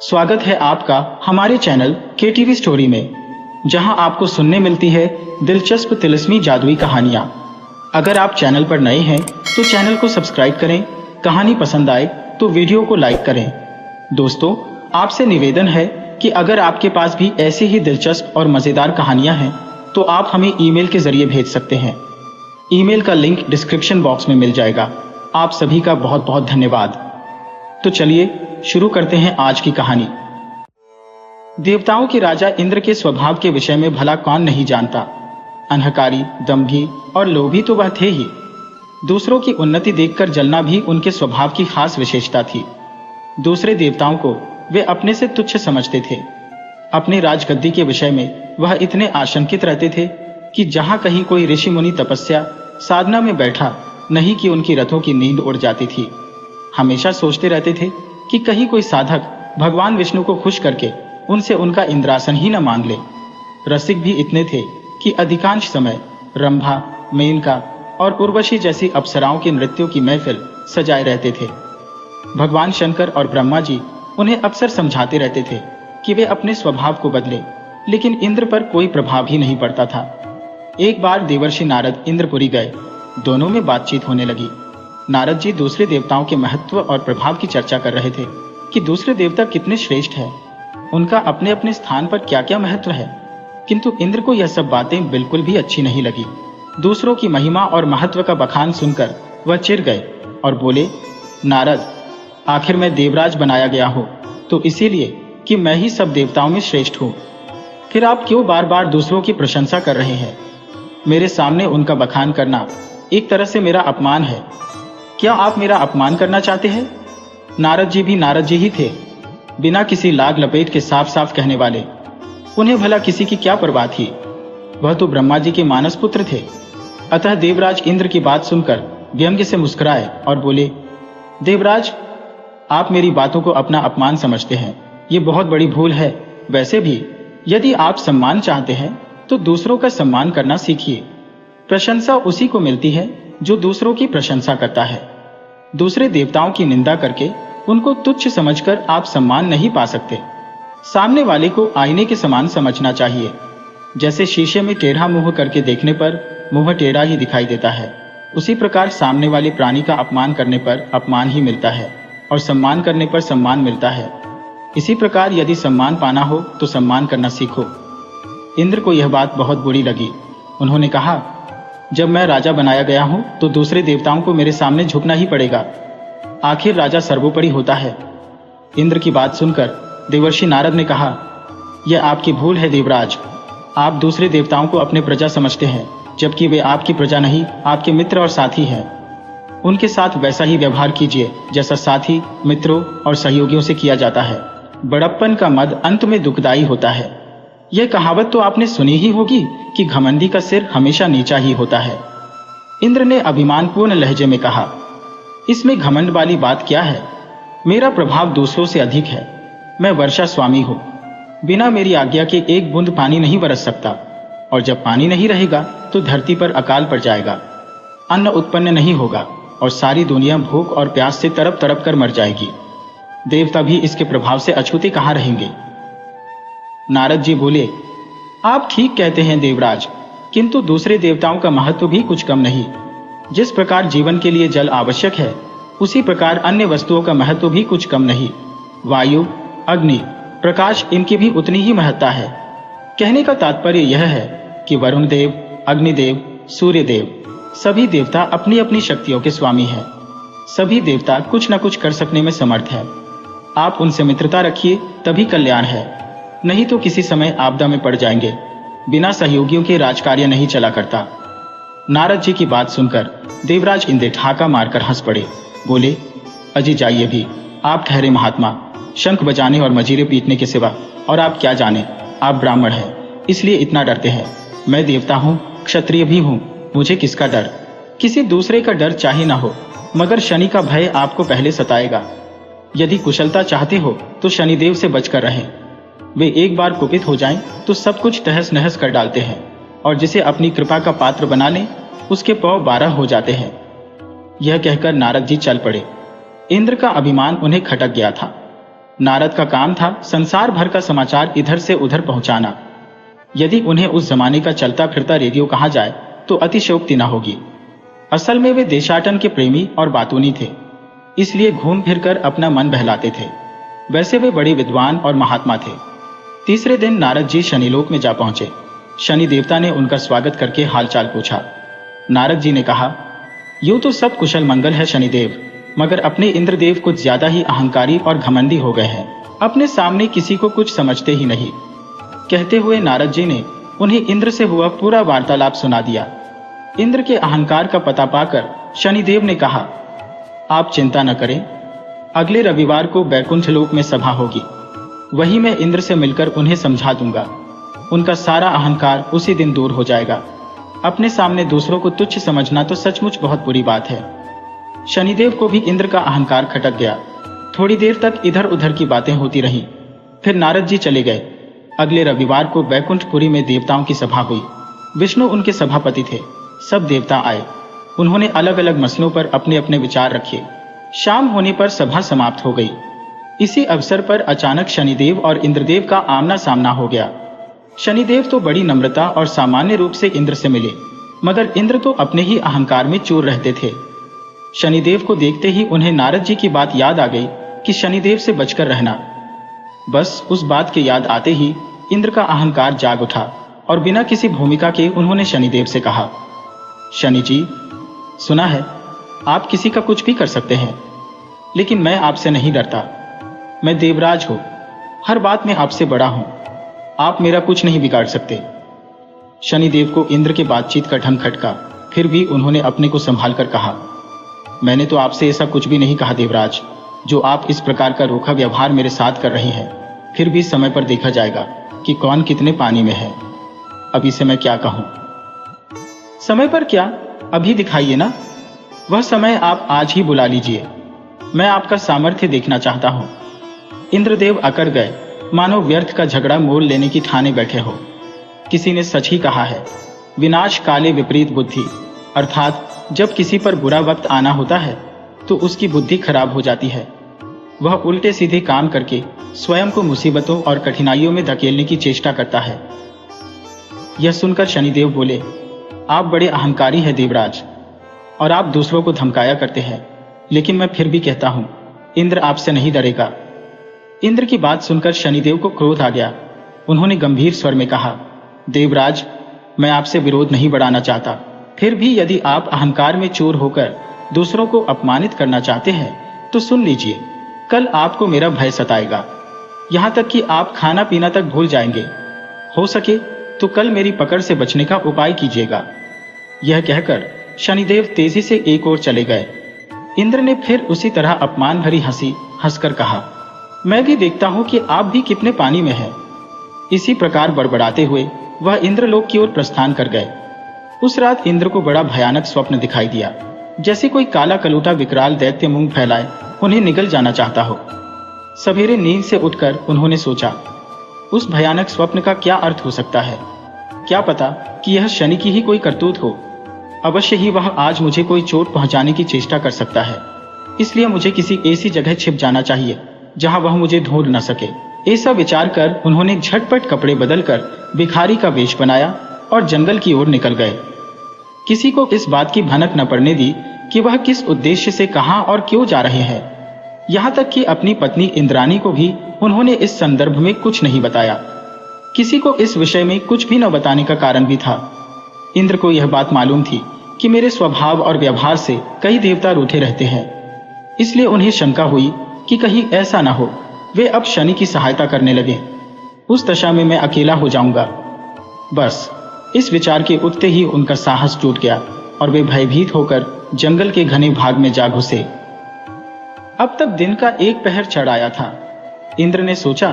स्वागत है आपका हमारे चैनल KTV स्टोरी में, जहां आपको सुनने मिलती है दिलचस्प तिलिस्मी जादुई कहानियां। अगर आप चैनल पर नए हैं तो चैनल को सब्सक्राइब करें। कहानी पसंद आए तो वीडियो को लाइक करें। दोस्तों, आपसे निवेदन है कि अगर आपके पास भी ऐसी ही दिलचस्प और मज़ेदार कहानियां हैं तो आप हमें ईमेल के जरिए भेज सकते हैं। ईमेल का लिंक डिस्क्रिप्शन बॉक्स में मिल जाएगा। आप सभी का बहुत बहुत धन्यवाद। तो चलिए शुरू करते हैं आज की कहानी। देवताओं के राजा इंद्र के स्वभाव के विषय में भला कौन नहीं जानता। अहंकारी, दम्भी और लोभी तो वह थे ही। दूसरों की उन्नति देखकर जलना भी उनके स्वभाव की खास विशेषता थी। दूसरे देवताओं को वे अपने से तुच्छ समझते थे। अपने राजगद्दी के विषय में वह इतने आशंकित रहते थे कि जहां कहीं कोई ऋषि मुनि तपस्या साधना में बैठा, नहीं कि उनकी रथों की नींद उड़ जाती थी। हमेशा सोचते रहते थे कि कहीं कोई साधक भगवान विष्णु को खुश करके उनसे उनका इंद्रासन ही न मांग ले। रसिक भी इतने थे कि अधिकांश समय रंभा, मेनका और उर्वशी जैसी अप्सराओं के नृत्यों की महफिल सजाए रहते थे। भगवान शंकर और ब्रह्मा जी उन्हें अक्सर समझाते रहते थे कि वे अपने स्वभाव को बदले, लेकिन इंद्र पर कोई प्रभाव ही नहीं पड़ता था। एक बार देवर्षि नारद इंद्रपुरी गए। दोनों में बातचीत होने लगी। नारद जी दूसरे देवताओं के महत्व और प्रभाव की चर्चा कर रहे थे कि दूसरे देवता कितने श्रेष्ठ हैं, उनका अपने अपने स्थान पर क्या क्या महत्व है। किंतु इंद्र को यह सब बातें बिल्कुल भी अच्छी नहीं लगी। दूसरों की महिमा और महत्व का बखान सुनकर वह चिढ़ गए और बोले, नारद, आखिर मैं देवराज बनाया गया हूँ तो इसीलिए कि मैं ही सब देवताओं में श्रेष्ठ हूँ। फिर आप क्यों बार बार दूसरों की प्रशंसा कर रहे हैं? मेरे सामने उनका बखान करना एक तरह से मेरा अपमान है। क्या आप मेरा अपमान करना चाहते हैं? नारद जी भी नारद जी ही थे, बिना किसी लाग लपेट के साफ साफ कहने वाले। उन्हें भला किसी की क्या परवाह थी? वह तो ब्रह्मा जी के मानस पुत्र थे। अतः देवराज इंद्र की बात सुनकर व्यंग्य से मुस्कुराए और बोले, देवराज, आप मेरी बातों को अपना अपमान समझते हैं। ये बहुत बड़ी भूल है। वैसे भी यदि आप सम्मान चाहते हैं तो दूसरों का सम्मान करना सीखिए। प्रशंसा उसी को मिलती है जो दूसरों की प्रशंसा करता है। दूसरे देवताओं की निंदा करके उनको तुच्छ समझकर आप सम्मान नहीं पा सकते। सामने वाले को आईने के समान समझना चाहिए। जैसे शीशे में टेढ़ा मुंह करके देखने पर मुंह टेढ़ा ही दिखाई देता है, उसी प्रकार सामने वाले प्राणी का अपमान करने पर अपमान ही मिलता है और सम्मान करने पर सम्मान मिलता है। इसी प्रकार यदि सम्मान पाना हो तो सम्मान करना सीखो। इंद्र को यह बात बहुत बुरी लगी। उन्होंने कहा, जब मैं राजा बनाया गया हूं तो दूसरे देवताओं को मेरे सामने झुकना ही पड़ेगा। आखिर राजा सर्वोपरि होता है। इंद्र की बात सुनकर देवर्षि नारद ने कहा, यह आपकी भूल है देवराज। आप दूसरे देवताओं को अपने प्रजा समझते हैं, जबकि वे आपकी प्रजा नहीं, आपके मित्र और साथी हैं। उनके साथ वैसा ही व्यवहार कीजिए जैसा साथी, मित्रों और सहयोगियों से किया जाता है। बड़प्पन का मद अंत में दुखदायी होता है। यह कहावत तो आपने सुनी ही होगी कि घमंडी का सिर हमेशा नीचा ही होता है। इंद्र ने अभिमानपूर्ण लहजे में कहा, इसमें घमंड वाली बात क्या है? मेरा प्रभाव दूसरों से अधिक है। मैं वर्षा स्वामी हूँ। बिना मेरी आज्ञा के एक बूंद पानी नहीं बरस सकता, और जब पानी नहीं रहेगा तो धरती पर अकाल पड़ जाएगा, अन्न उत्पन्न नहीं होगा और सारी दुनिया भूख और प्यास से तड़प तड़प कर मर जाएगी। देवता भी इसके प्रभाव से अछूते कहाँ रहेंगे? नारद जी बोले, आप ठीक कहते हैं देवराज, किंतु दूसरे देवताओं का महत्व भी कुछ कम नहीं। जिस प्रकार जीवन के लिए जल आवश्यक है, उसी प्रकार अन्य वस्तुओं का महत्व भी कुछ कम नहीं। वायु, अग्नि, प्रकाश, इनकी भी उतनी ही महत्ता है। कहने का तात्पर्य यह है कि वरुण देव, अग्निदेव, सूर्य देव, सभी देवता अपनी अपनी शक्तियों के स्वामी हैं। सभी देवता कुछ न कुछ कर सकने में समर्थ है। आप उनसे मित्रता रखिए, तभी कल्याण है, नहीं तो किसी समय आपदा में पड़ जाएंगे। बिना सहयोगियों के राजकार्य नहीं चला करता। नारद जी की बात सुनकर देवराज इंद्र ठाका मारकर हंस पड़े। बोले, अजी जाइए भी, आप ठहरे महात्मा। शंख बजाने और मजीरे पीटने के सिवा और आप क्या जाने। आप ब्राह्मण हैं, इसलिए इतना डरते हैं। मैं देवता हूँ, क्षत्रिय भी हूँ, मुझे किसका डर? किसी दूसरे का डर चाहे ना हो, मगर शनि का भय आपको पहले सताएगा। यदि कुशलता चाहते हो तो शनिदेव से बचकर रहें। वे एक बार कुपित हो जाएं तो सब कुछ तहस नहस कर डालते हैं, और जिसे अपनी कृपा का पात्र बना लें उसके पौ 12 हो जाते हैं। यह कहकर नारद जी चल पड़े। इंद्र का अभिमान उन्हें खटक गया था। नारद का काम था संसार भर का समाचार इधर से उधर पहुंचाना। यदि उन्हें उस जमाने का चलता फिरता रेडियो कहा जाए तो अतिशयोक्ति न होगी। असल में वे देशाटन के प्रेमी और बातूनी थे, इसलिए घूम फिरकर अपना मन बहलाते थे। वैसे वे बड़े विद्वान और महात्मा थे। तीसरे दिन नारद जी शनिलोक में जा पहुंचे। शनि देवता ने उनका स्वागत करके हालचाल पूछा। नारद जी ने कहा, यूं तो सब कुशल मंगल है शनिदेव, मगर अपने इंद्रदेव कुछ ज्यादा ही अहंकारी और घमंडी हो गए हैं। अपने सामने किसी को कुछ समझते ही नहीं। कहते हुए नारद जी ने उन्हें इंद्र से हुआ पूरा वार्तालाप सुना दिया। इंद्र के अहंकार का पता पाकर शनिदेव ने कहा, आप चिंता न करें, अगले रविवार को बैकुंठ लोक में सभा होगी। वहीं मैं इंद्र से मिलकर उन्हें समझा दूंगा। उनका सारा अहंकार उसी दिन दूर हो जाएगा। अपने सामने दूसरों को तुच्छ समझना तो सचमुच बहुत बुरी बात है। शनिदेव को भी इंद्र का अहंकार खटक गया। थोड़ी देर तक इधर उधर की बातें होती रहीं। फिर नारद जी चले गए। अगले रविवार को बैकुंठपुरी में देवताओं की सभा हुई। विष्णु उनके सभापति थे। सब देवता आए। उन्होंने अलग अलग मसलों पर अपने अपने विचार रखे। शाम होने पर सभा समाप्त हो गई। इसी अवसर पर अचानक शनिदेव और इंद्रदेव का आमना सामना हो गया। शनिदेव तो बड़ी नम्रता और सामान्य रूप से इंद्र से मिले, मगर इंद्र तो अपने ही अहंकार में चूर रहते थे। शनिदेव को देखते ही उन्हें नारद जी की बात याद आ गई कि शनिदेव से बचकर रहना। बस उस बात के याद आते ही इंद्र का अहंकार जाग उठा और बिना किसी भूमिका के उन्होंने शनिदेव से कहा, शनि जी, सुना है आप किसी का कुछ भी कर सकते हैं, लेकिन मैं आपसे नहीं डरता। मैं देवराज हूं, हर बात में आपसे बड़ा हूं। आप मेरा कुछ नहीं बिगाड़ सकते। शनिदेव को इंद्र के बातचीत का ढंग खटका, फिर भी उन्होंने अपने को संभाल कर कहा, मैंने तो आपसे ऐसा कुछ भी नहीं कहा देवराज, जो आप इस प्रकार का रूखा व्यवहार मेरे साथ कर रही हैं। फिर भी समय पर देखा जाएगा कि कौन कितने पानी में है। अभी से मैं क्या कहूं? समय पर क्या, अभी दिखाइए ना। वह समय आप आज ही बुला लीजिए। मैं आपका सामर्थ्य देखना चाहता हूं। इंद्रदेव अकड़ गए, मानो व्यर्थ का झगड़ा मोल लेने की ठाने बैठे हो। किसी ने सच ही कहा है, विनाश काले विपरीत बुद्धि, अर्थात जब किसी पर बुरा वक्त आना होता है तो उसकी बुद्धि खराब हो जाती है। वह उल्टे सीधे काम करके स्वयं को मुसीबतों और कठिनाइयों में धकेलने की चेष्टा करता है। यह सुनकर शनिदेव बोले, आप बड़े अहंकारी हैं देवराज, और आप दूसरों को धमकाया करते हैं, लेकिन मैं फिर भी कहता हूं, इंद्र आपसे नहीं डरेगा। इंद्र की बात सुनकर शनिदेव को क्रोध आ गया। उन्होंने गंभीर स्वर में कहा, देवराज, मैं आपसे विरोध नहीं बढ़ाना चाहता, फिर भी यदि आप अहंकार में चूर होकर दूसरों को अपमानित करना चाहते हैं तो सुन लीजिए, कल आपको मेरा भय सताएगा, यहां तक कि आप खाना पीना तक भूल जाएंगे। हो सके तो कल मेरी पकड़ से बचने का उपाय कीजिएगा। यह कहकर शनिदेव तेजी से एक ओर चले गए। इंद्र ने फिर उसी तरह अपमान भरी हंसी हंसकर कहा, मैं भी देखता हूं कि आप भी कितने पानी में हैं। इसी प्रकार बड़बड़ाते हुए वह इंद्रलोक की ओर प्रस्थान कर गए। उस रात इंद्र को बड़ा भयानक स्वप्न दिखाई दिया, जैसे कोई काला कलूटा विकराल दैत्य मुंह फैलाए उन्हें निगल जाना चाहता हो। सवेरे नींद से उठकर उन्होंने सोचा, उस भयानक स्वप्न का क्या अर्थ हो सकता है? क्या पता कि यह शनि की ही कोई करतूत हो। अवश्य ही वह आज मुझे कोई चोट पहुंचाने की चेष्टा कर सकता है, इसलिए मुझे किसी ऐसी जगह छिप जाना चाहिए जहां वह मुझे ढूंढ न सके। ऐसा विचार कर उन्होंने झटपट कपड़े बदलकर भिखारी का वेश बनाया और जंगल की ओर निकल गए। किसी को इस बात की भनक न पड़ने दी कि वह किस उद्देश्य से कहां और क्यों जा रहे हैं। यहां तक कि अपनी पत्नी इंद्राणी को भी उन्होंने इस संदर्भ में कुछ नहीं बताया। किसी को इस विषय में कुछ भी न बताने का कारण भी था। इंद्र को यह बात मालूम थी कि मेरे स्वभाव और व्यवहार से कई देवता रूठे रहते हैं, इसलिए उन्हें शंका हुई कि कहीं ऐसा न हो वे अब शनि की सहायता करने लगे। उस दशा में मैं अकेला हो जाऊंगा। बस इस विचार के उठते ही उनका साहस टूट गया और वे भयभीत होकर जंगल के घने भाग में जा घुसे। अब तक दिन का एक पहर चढ़ आया था। इंद्र ने सोचा,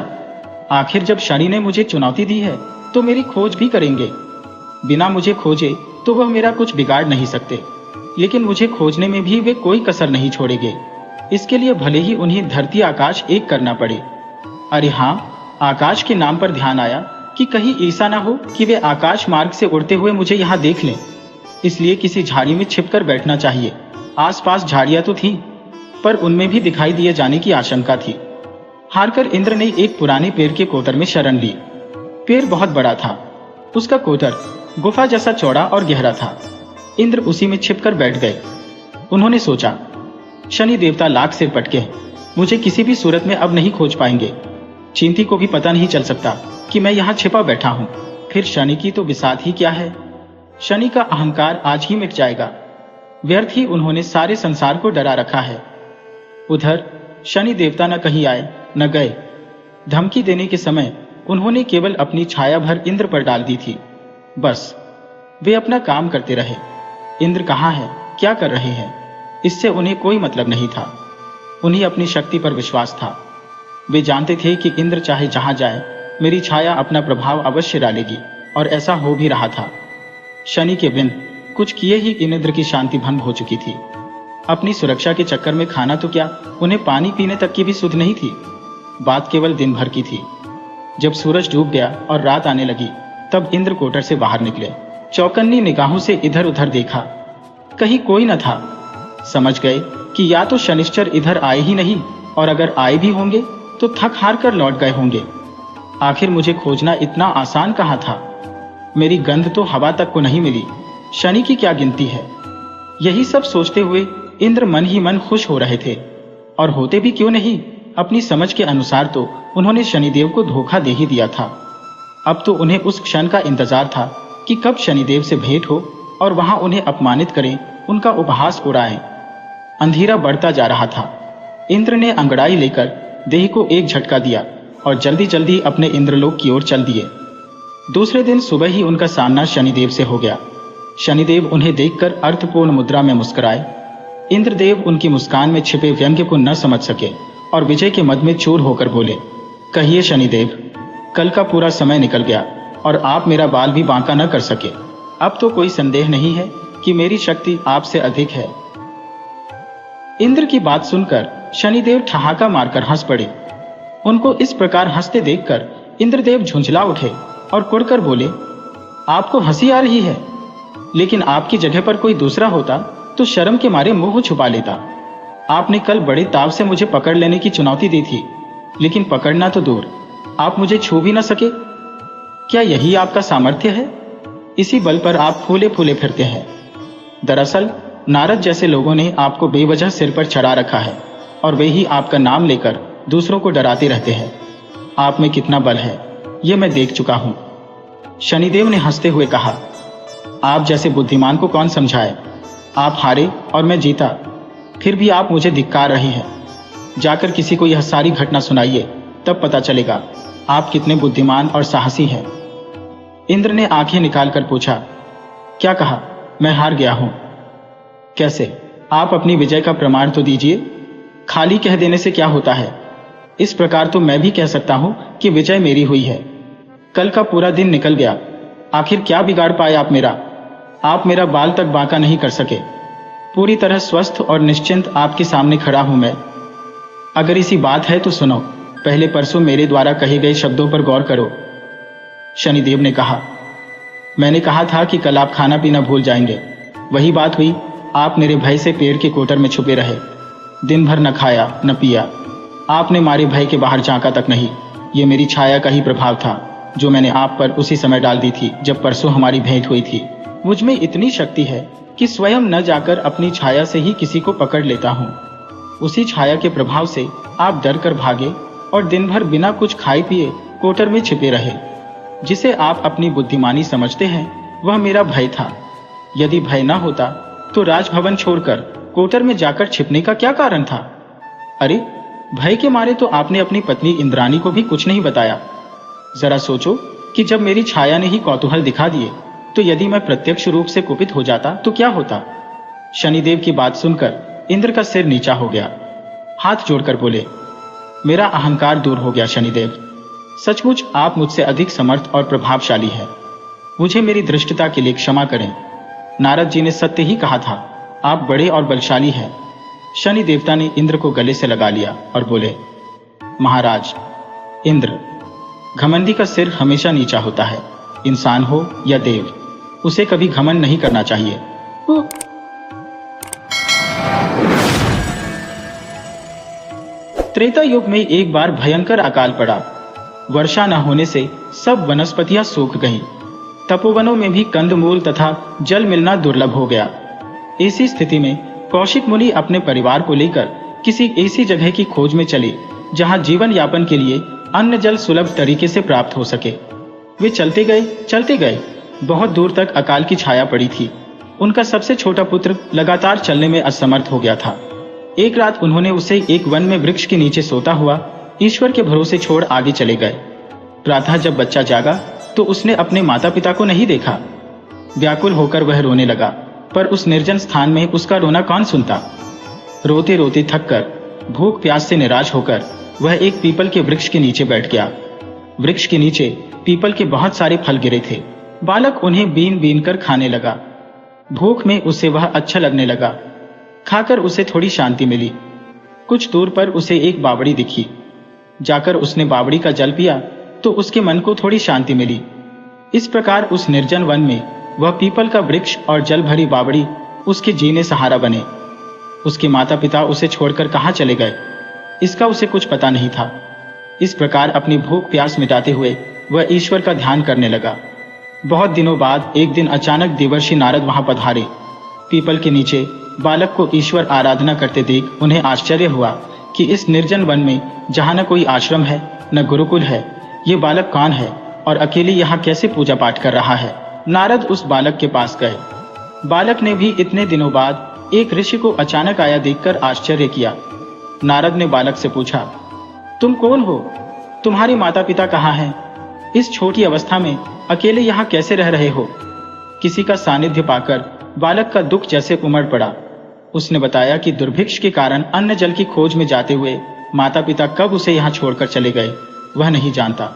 आखिर जब शनि ने मुझे चुनौती दी है तो मेरी खोज भी करेंगे। बिना मुझे खोजे तो वह मेरा कुछ बिगाड़ नहीं सकते, लेकिन मुझे खोजने में भी वे कोई कसर नहीं छोड़ेंगे। इसके लिए भले ही उन्हें धरती आकाश एक करना पड़े। अरे हाँ, आकाश के नाम पर ध्यान आया कि कहीं ऐसा ना हो कि वे आकाश मार्ग से उड़ते हुए मुझे यहाँ देख लें। इसलिए किसी झाड़ी में छिपकर बैठना चाहिए। आसपास झाड़ियां तो थीं, पर उनमें भी दिखाई दिए जाने की आशंका थी। हारकर इंद्र ने एक पुराने पेड़ के कोटर में शरण ली। पेड़ बहुत बड़ा था। उसका कोटर गुफा जैसा चौड़ा और गहरा था। इंद्र उसी में छिपकर बैठ गए। उन्होंने सोचा, शनि देवता लाख सिर पटके हैं, मुझे किसी भी सूरत में अब नहीं खोज पाएंगे। चिंती को भी पता नहीं चल सकता कि मैं यहाँ छिपा बैठा हूँ। फिर शनि की तो बिसात ही क्या है। शनि का अहंकार आज ही मिट जाएगा। व्यर्थ ही उन्होंने सारे संसार को डरा रखा है। उधर शनि देवता न कहीं आए न गए। धमकी देने के समय उन्होंने केवल अपनी छाया भर इंद्र पर डाल दी थी। बस वे अपना काम करते रहे। इंद्र कहाँ है, क्या कर रहे हैं, इससे उन्हें कोई मतलब नहीं था। उन्हें अपनी शक्ति पर विश्वास था। वे जानते थे कि इंद्र चाहे जहां जाए मेरी छाया अपना प्रभाव अवश्य डालेगी, और ऐसा हो भी रहा था। शनि के बिन कुछ किए ही इंद्र की शांति भंग हो चुकी थी। अपनी सुरक्षा के चक्कर में खाना तो क्या, उन्हें पानी पीने तक की भी सुध नहीं थी। बात केवल दिन भर की थी। जब सूरज डूब गया और रात आने लगी, तब इंद्र कोटर से बाहर निकले। चौकन्नी निगाहों से इधर उधर देखा, कहीं कोई न था। समझ गए कि या तो शनिश्चर इधर आए ही नहीं, और अगर आए भी होंगे तो थक हार कर लौट गए होंगे। आखिर मुझे खोजना इतना आसान कहाँ था। मेरी गंध तो हवा तक को नहीं मिली। शनि की क्या गिनती है। यही सब सोचते हुए इंद्र मन ही मन खुश हो रहे थे, और होते भी क्यों नहीं। अपनी समझ के अनुसार तो उन्होंने शनिदेव को धोखा दे ही दिया था। अब तो उन्हें उस क्षण का इंतजार था कि कब शनिदेव से भेंट हो और वहां उन्हें अपमानित करें, उनका उपहास उड़ाएं। अंधेरा बढ़ता जा रहा था। इंद्र ने अंगड़ाई लेकर देह को एक झटका दिया और जल्दी जल्दी अपने इंद्रलोक की ओर चल दिए। दूसरे दिन सुबह ही उनका सामना शनिदेव से हो गया। शनिदेव उन्हें देखकर अर्थपूर्ण मुद्रा में मुस्कुराए। इंद्रदेव उनकी मुस्कान में छिपे व्यंग्य को न समझ सके और विजय के मद में चूर होकर बोले, कहिए शनिदेव, कल का पूरा समय निकल गया और आप मेरा बाल भी बांका न कर सके। अब तो कोई संदेह नहीं है कि मेरी शक्ति आपसे अधिक है। इंद्र की बात सुनकर शनिदेव ठहाका मारकर हंस पड़े। उनको इस प्रकार हंसते देखकर इंद्रदेव झुंझला उठे और कुड़कर बोले, आपको हंसी आ रही है, लेकिन आपकी जगह पर कोई दूसरा होता तो शर्म के मारे मुंह छुपा लेता। आपने कल बड़े ताव से मुझे पकड़ लेने की चुनौती दी थी, लेकिन पकड़ना तो दूर, आप मुझे छू भी न सके। क्या यही आपका सामर्थ्य है? इसी बल पर आप फूले फूले फिरते हैं। दरअसल नारद जैसे लोगों ने आपको बेवजह सिर पर चढ़ा रखा है, और वे ही आपका नाम लेकर दूसरों को डराते रहते हैं। आप में कितना बल है ये मैं देख चुका हूं। शनिदेव ने हंसते हुए कहा, आप जैसे बुद्धिमान को कौन समझाए। आप हारे और मैं जीता, फिर भी आप मुझे धिक्कार रहे हैं। जाकर किसी को यह सारी घटना सुनाइए, तब पता चलेगा आप कितने बुद्धिमान और साहसी हैं। इंद्र ने आंखें निकालकर पूछा, क्या कहा, मैं हार गया हूं? कैसे? आप अपनी विजय का प्रमाण तो दीजिए। खाली कह देने से क्या होता है। इस प्रकार तो मैं भी कह सकता हूं कि विजय मेरी हुई है। कल का पूरा दिन निकल गया, आखिर क्या बिगाड़ पाए आप मेरा। आप मेरा बाल तक बांका नहीं कर सके। पूरी तरह स्वस्थ और निश्चिंत आपके सामने खड़ा हूं मैं। अगर इसी बात है तो सुनो, पहले परसों मेरे द्वारा कहे गए शब्दों पर गौर करो। शनिदेव ने कहा, मैंने कहा था कि कल आप खाना पीना भूल जाएंगे। वही बात हुई, आप मेरे भय से पेड़ के कोटर में छुपे रहे। दिन भर न खाया न पिया। आपने मारे भय के बाहर झांका तक नहीं। ये मेरी छाया का ही प्रभाव था, जो मैंने आप पर उसी समय डाल दी थी जब परसों हमारी भेंट हुई थी। मुझ में इतनी शक्ति है कि स्वयं न जाकर अपनी छाया से ही किसी को पकड़ लेता हूँ। उसी छाया के प्रभाव से आप डर कर भागे और दिन भर बिना कुछ खाए पिए कोटर में छिपे रहे। जिसे आप अपनी बुद्धिमानी समझते हैं वह मेरा भय था। यदि भय न होता तो राजभवन छोड़कर कोटर में जाकर छिपने का क्या कारण था। अरे, भय के मारे तो आपने अपनी पत्नी इंद्राणी को भी कुछ नहीं बताया। जरा सोचो कि जब मेरी छाया ने ही कौतूहल दिखा दिए, तो यदि मैं प्रत्यक्ष रूप से कुपित हो जाता तो क्या होता। शनिदेव की बात सुनकर इंद्र का सिर नीचा हो गया। हाथ जोड़कर बोले, मेरा अहंकार दूर हो गया शनिदेव। सचमुच आप मुझसे अधिक समर्थ और प्रभावशाली है। मुझे मेरी धृष्टता के लिए क्षमा करें। नारद जी ने सत्य ही कहा था, आप बड़े और बलशाली हैं। शनि देवता ने इंद्र को गले से लगा लिया और बोले, महाराज इंद्र, घमंडी का सिर हमेशा नीचा होता है। इंसान हो या देव, उसे कभी घमंड नहीं करना चाहिए। त्रेता युग में एक बार भयंकर अकाल पड़ा। वर्षा न होने से सब वनस्पतियां सूख गईं। तपोवनों में भी कंदमूल तथा जल मिलना दुर्लभ हो गया। ऐसी स्थिति में कौशिक मुनि अपने परिवार को लेकर किसी ऐसी जगह की खोज में चले जहां जीवन यापन के लिए अन्न जल सुलभ तरीके से प्राप्त हो सके। वे चलते गए। बहुत दूर तक अकाल की छाया पड़ी थी। उनका सबसे छोटा पुत्र लगातार चलने में असमर्थ हो गया था। एक रात उन्होंने उसे एक वन में वृक्ष के नीचे सोता हुआ ईश्वर के भरोसे छोड़ आगे चले गए। प्रातः जब बच्चा जागा तो उसने अपने माता पिता को नहीं देखा। व्याकुल होकर वह रोने लगा, पर उस निर्जन स्थान में उसका रोना कौन सुनता। रोते रोते थक कर, भूख प्यास से निराश होकर वह एक पीपल के वृक्ष के नीचे बैठ गया। वृक्ष के नीचे पीपल के बहुत सारे फल गिरे थे। बालक उन्हें बीन बीन कर खाने लगा। भूख में उसे वह अच्छा लगने लगा। खाकर उसे थोड़ी शांति मिली। कुछ दूर पर उसे एक बावड़ी दिखी। जाकर उसने बावड़ी का जल पिया तो उसके मन को थोड़ी शांति मिली। इस प्रकार उस निर्जन वन में वह पीपल का वृक्ष और जल भरी बावड़ी उसके जीने सहारा बने। उसके माता पिता उसे छोड़कर कहाँ चले गए, इसका उसे कुछ पता नहीं था। इस प्रकार अपनी भूख प्यास मिटाते हुए वह ईश्वर का ध्यान करने लगा। बहुत दिनों बाद एक दिन अचानक देवर्षि नारद वहां पधारे। पीपल के नीचे बालक को ईश्वर आराधना करते देख उन्हें आश्चर्य हुआ कि इस निर्जन वन में जहां न कोई आश्रम है न गुरुकुल है, ये बालक कौन है और अकेले यहाँ कैसे पूजा पाठ कर रहा है। नारद उस बालक के पास गए। बालक ने भी इतने दिनों बाद एक ऋषि को अचानक आया देखकर आश्चर्य किया। नारद ने बालक से पूछा, तुम कौन हो? तुम्हारे माता पिता कहाँ हैं? इस छोटी अवस्था में अकेले यहाँ कैसे रह रहे हो? किसी का सानिध्य पाकर बालक का दुख जैसे उमड़ पड़ा। उसने बताया कि दुर्भिक्ष के कारण अन्न जल की खोज में जाते हुए माता पिता कब उसे यहाँ छोड़कर चले गए वह नहीं जानता।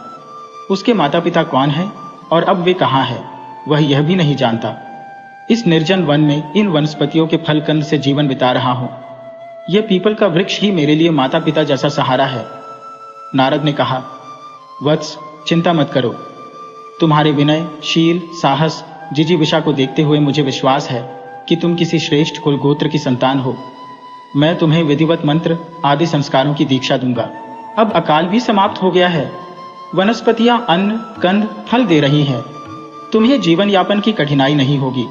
उसके माता पिता कौन हैं और अब वे कहाँ हैं वह यह भी नहीं जानता। इस निर्जन वन में इन वनस्पतियों के फल कंद से जीवन बिता रहा हूँ। यह पीपल का वृक्ष ही मेरे लिए माता पिता जैसा सहारा है। नारद ने कहा, वत्स चिंता मत करो। तुम्हारे विनय, शील, साहस, जिजीविषा को देखते हुए मुझे विश्वास है कि तुम किसी श्रेष्ठ कुल गोत्र की संतान हो। मैं तुम्हें विधिवत मंत्र आदि संस्कारों की दीक्षा दूंगा। अब अकाल भी समाप्त हो गया है। वनस्पतियां अन्न, कंद, फल दे रही हैं। तुम्हें जीवन यापन की कठिनाई नहीं होगी।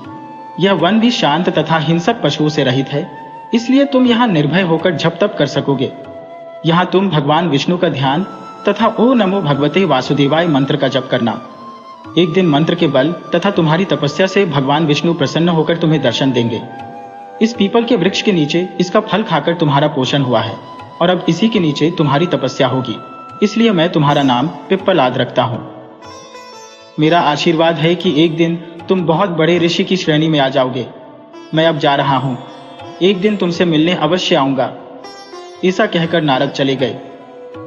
यह वन भी शांत तथा हिंसक पशुओं से रहित है, इसलिए तुम यहाँ निर्भय होकर झप तप कर सकोगे। यहाँ तुम भगवान विष्णु का ध्यान तथा ओ नमो भगवते वासुदेवाय मंत्र का जप करना। एक दिन मंत्र के बल तथा तुम्हारी तपस्या से भगवान विष्णु प्रसन्न होकर तुम्हें दर्शन देंगे। इस पीपल के वृक्ष के नीचे इसका फल खाकर तुम्हारा पोषण हुआ है और अब इसी के नीचे तुम्हारी तपस्या होगी, इसलिए मैं तुम्हारा नाम पिप्पलाद रखता हूँ। मेरा आशीर्वाद है कि एक दिन तुम बहुत बड़े ऋषि की श्रेणी में आ जाओगे। मैं अब जा रहा हूँ, एक दिन तुमसे मिलने अवश्य आऊंगा। ऐसा कहकर नारद चले गए।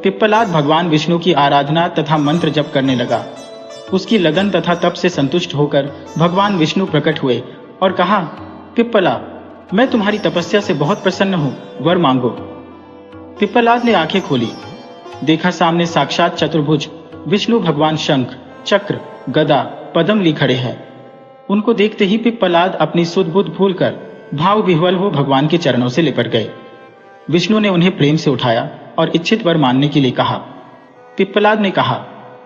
पिप्पलाद भगवान विष्णु की आराधना तथा मंत्र जप करने लगा। उसकी लगन तथा तप से संतुष्ट होकर भगवान विष्णु प्रकट हुए और कहा, पिप्पला, मैं तुम्हारी तपस्या से बहुत प्रसन्न हूँ, वर मांगो। पिप्पलाद ने आंखें खोली। देखा सामने साक्षात चतुर्भुज विष्णु भगवान शंख, चक्र, गदा, पद्म ली खड़े हैं। उनको देखते ही पिप्पलाद अपनी सुध बुध भूलकर भाव विह्वल हो भगवान के चरणों से लिपट गए। विष्णु ने उन्हें प्रेम से उठाया और इच्छित वर मानने के लिए कहा। पिप्पलाद ने कहा,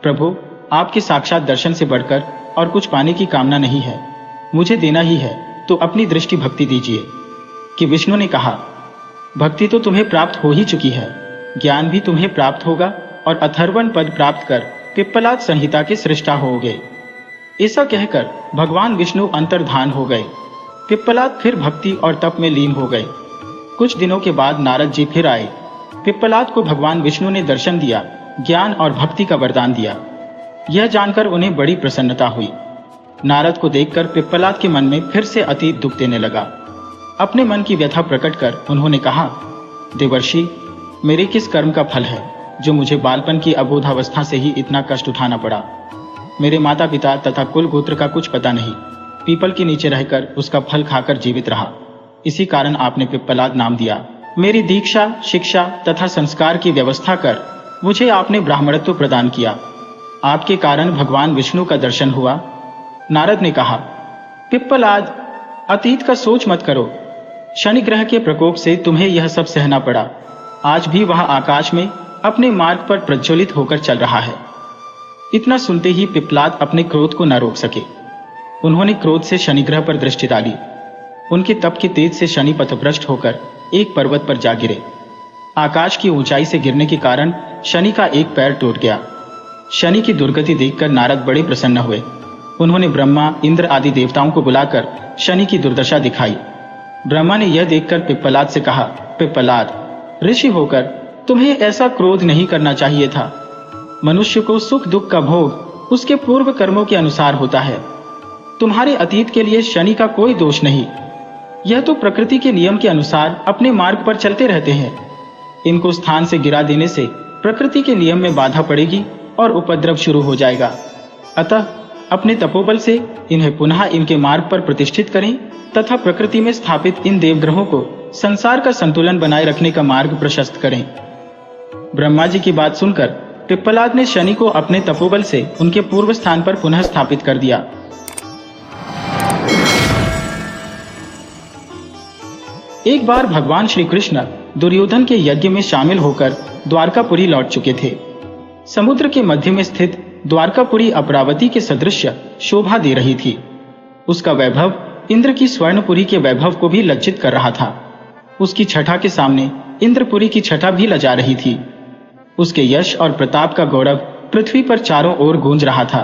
प्रभु, आपके साक्षात दर्शन से बढ़कर और कुछ पाने की कामना नहीं है। मुझे देना ही है तो अपनी दृष्टि भक्ति दीजिए। कि विष्णु ने कहा, भक्ति तो तुम्हें प्राप्त हो ही चुकी है, ज्ञान भी तुम्हें प्राप्त होगा और अथर्वण पद प्राप्त कर पिप्पलाद संहिता के सृष्टा होगे। ऐसा कहकर भगवान विष्णु अंतर्धान हो गए। पिप्पलाद फिर भक्ति और तप में लीन हो गए। कुछ दिनों के बाद नारद जी फिर आए। पिप्पलाद को भगवान विष्णु ने दर्शन दिया, ज्ञान और भक्ति का वरदान दिया। यह जानकर उन्हें बड़ी प्रसन्नता हुई। नारद को देखकर पिप्पलाद के मन में फिर से अतीत दुख देने लगा। अपने मन की व्यथा प्रकट कर उन्होंने कहा, देवर्षि, मेरे किस कर्म का फल है जो मुझे बालपन की अबोधावस्था से ही इतना कष्ट उठाना पड़ा। मेरे माता पिता तथा कुल गोत्र का कुछ पता नहीं। पीपल के नीचे रहकर उसका फल खाकर जीवित रहा, इसी कारण आपने पिप्पलाद नाम दिया। मेरी दीक्षा, शिक्षा तथा संस्कार की व्यवस्था कर मुझे आपने ब्राह्मणत्व प्रदान किया। आपके कारण भगवान विष्णु का दर्शन हुआ। नारद ने कहा, पिप्पलाद, अतीत का सोच मत करो। शनि ग्रह के प्रकोप से तुम्हें यह सब सहना पड़ा। आज भी वह आकाश में अपने मार्ग पर प्रज्वलित होकर चल रहा है। इतना सुनते ही पिप्पलाद अपने क्रोध को न रोक सके। उन्होंने क्रोध से शनिग्रह पर दृष्टि डाली। उनके तप के तेज से शनि पथभ्रष्ट होकर एक पर्वत पर जा गिरे। आकाश की ऊंचाई से गिरने के कारण शनि का एक पैर टूट गया। शनि की दुर्गति देखकर नारद बड़े प्रसन्न हुए। उन्होंने ब्रह्मा, इंद्र आदि देवताओं को बुलाकर शनि की दुर्दशा दिखाई। ब्रह्मा ने यह देखकर पिप्पलाद से कहा, पिप्पलाद, ऋषि होकर तुम्हें ऐसा क्रोध नहीं करना चाहिए था। मनुष्य को सुख दुख का भोग उसके पूर्व कर्मों के अनुसार होता है। तुम्हारे अतीत के लिए शनि का कोई दोष नहीं। यह तो प्रकृति के नियम के अनुसार अपने मार्ग पर चलते रहते हैं। इनको स्थान से गिरा देने से प्रकृति के नियम में बाधा पड़ेगी और उपद्रव शुरू हो जाएगा। अतः अपने तपोबल से इन्हें पुनः इनके मार्ग पर प्रतिष्ठित करें तथा प्रकृति में स्थापित इन देवग्रहों को संसार का संतुलन बनाए रखने का मार्ग प्रशस्त करें। ब्रह्मा जी की बात सुनकर पिप्पलाद ने शनि को अपने तपोबल से उनके पूर्व स्थान पर पुनः स्थापित कर दिया। एक बार भगवान श्री कृष्ण दुर्योधन के यज्ञ में शामिल होकर द्वारकापुरी लौट चुके थे। समुद्र के मध्य में स्थित द्वारकापुरी अमरावती के सदृश शोभा दे रही थी। उसका वैभव इंद्र की स्वर्णपुरी के वैभव को भी लज्जित कर रहा था। उसकी छठा के सामने इंद्रपुरी की छठा भी लजा रही थी। उसके यश और प्रताप का गौरव पृथ्वी पर चारों ओर गूंज रहा था।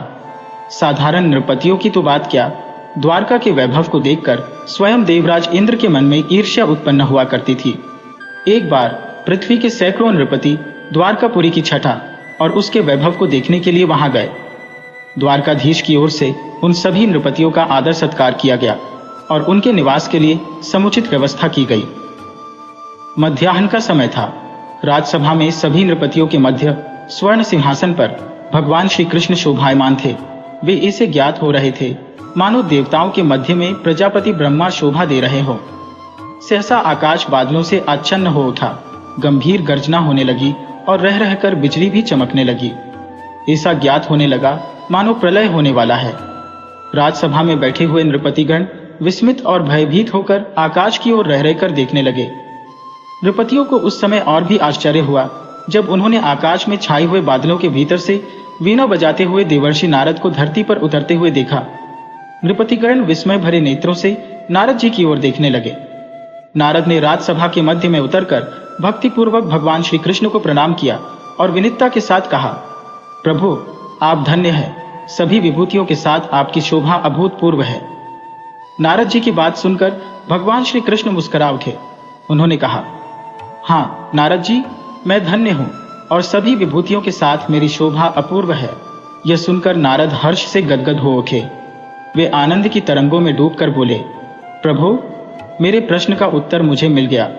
साधारण नृपतियों की तो बात क्या, द्वारका के वैभव को देखकर स्वयं देवराज इंद्र के मन में ईर्ष्या उत्पन्न हुआ करती थी। एक बार पृथ्वी के सैकड़ों नृपति द्वारकापुरी की छठा और उसके वैभव को देखने के लिए वहां गए। द्वारकाधीश की ओर से उन सभी नृपतियों का आदर सत्कार किया गया और उनके निवास के लिए समुचित व्यवस्था की गई। मध्याह्न का समय था। राजसभा में सभी नृपतियों के मध्य स्वर्ण सिंहासन पर भगवान श्री कृष्ण शोभायमान थे। वे इसे ज्ञात हो रहे थे मानो देवताओं के मध्य में प्रजापति ब्रह्मा शोभा दे रहे हो। सहसा आकाश बादलों से आच्छन्न हो उठा। गंभीर गर्जना होने लगी और रह रहकर बिजली भी चमकने लगी। ऐसा ज्ञात होने लगा मानो प्रलय होने वाला है। राजसभा में बैठे हुए नृपतिगण विस्मित और भयभीत होकर आकाश की ओर रह रहकर देखने लगे। नृपतियों को उस समय और भी आश्चर्य हुआ जब उन्होंने आकाश में छाए हुए बादलों के भीतर से वीणा बजाते हुए देवर्षि नारद को धरती पर उतरते हुए देखा। नृपतिगण विस्मय भरे नेत्रों से नारद जी की ओर देखने लगे। नारद ने राजसभा के मध्य में उतरकर भक्तिपूर्वक भगवान श्री कृष्ण को प्रणाम किया और विनीतता के साथ कहा, प्रभु आप धन्य हैं। सभी विभूतियों के साथ आपकी शोभा अभूतपूर्व है। नारद जी की बात सुनकर भगवान श्री कृष्ण मुस्कुरा उठे। उन्होंने कहा, हाँ नारद जी, मैं धन्य हूँ और सभी विभूतियों के साथ मेरी शोभा अपूर्व है। यह सुनकर नारद हर्ष से गदगद हो उठे। वे आनंद की तरंगों में डूबकर बोले, प्रभु मेरे प्रश्न का उत्तर मुझे मिल गया।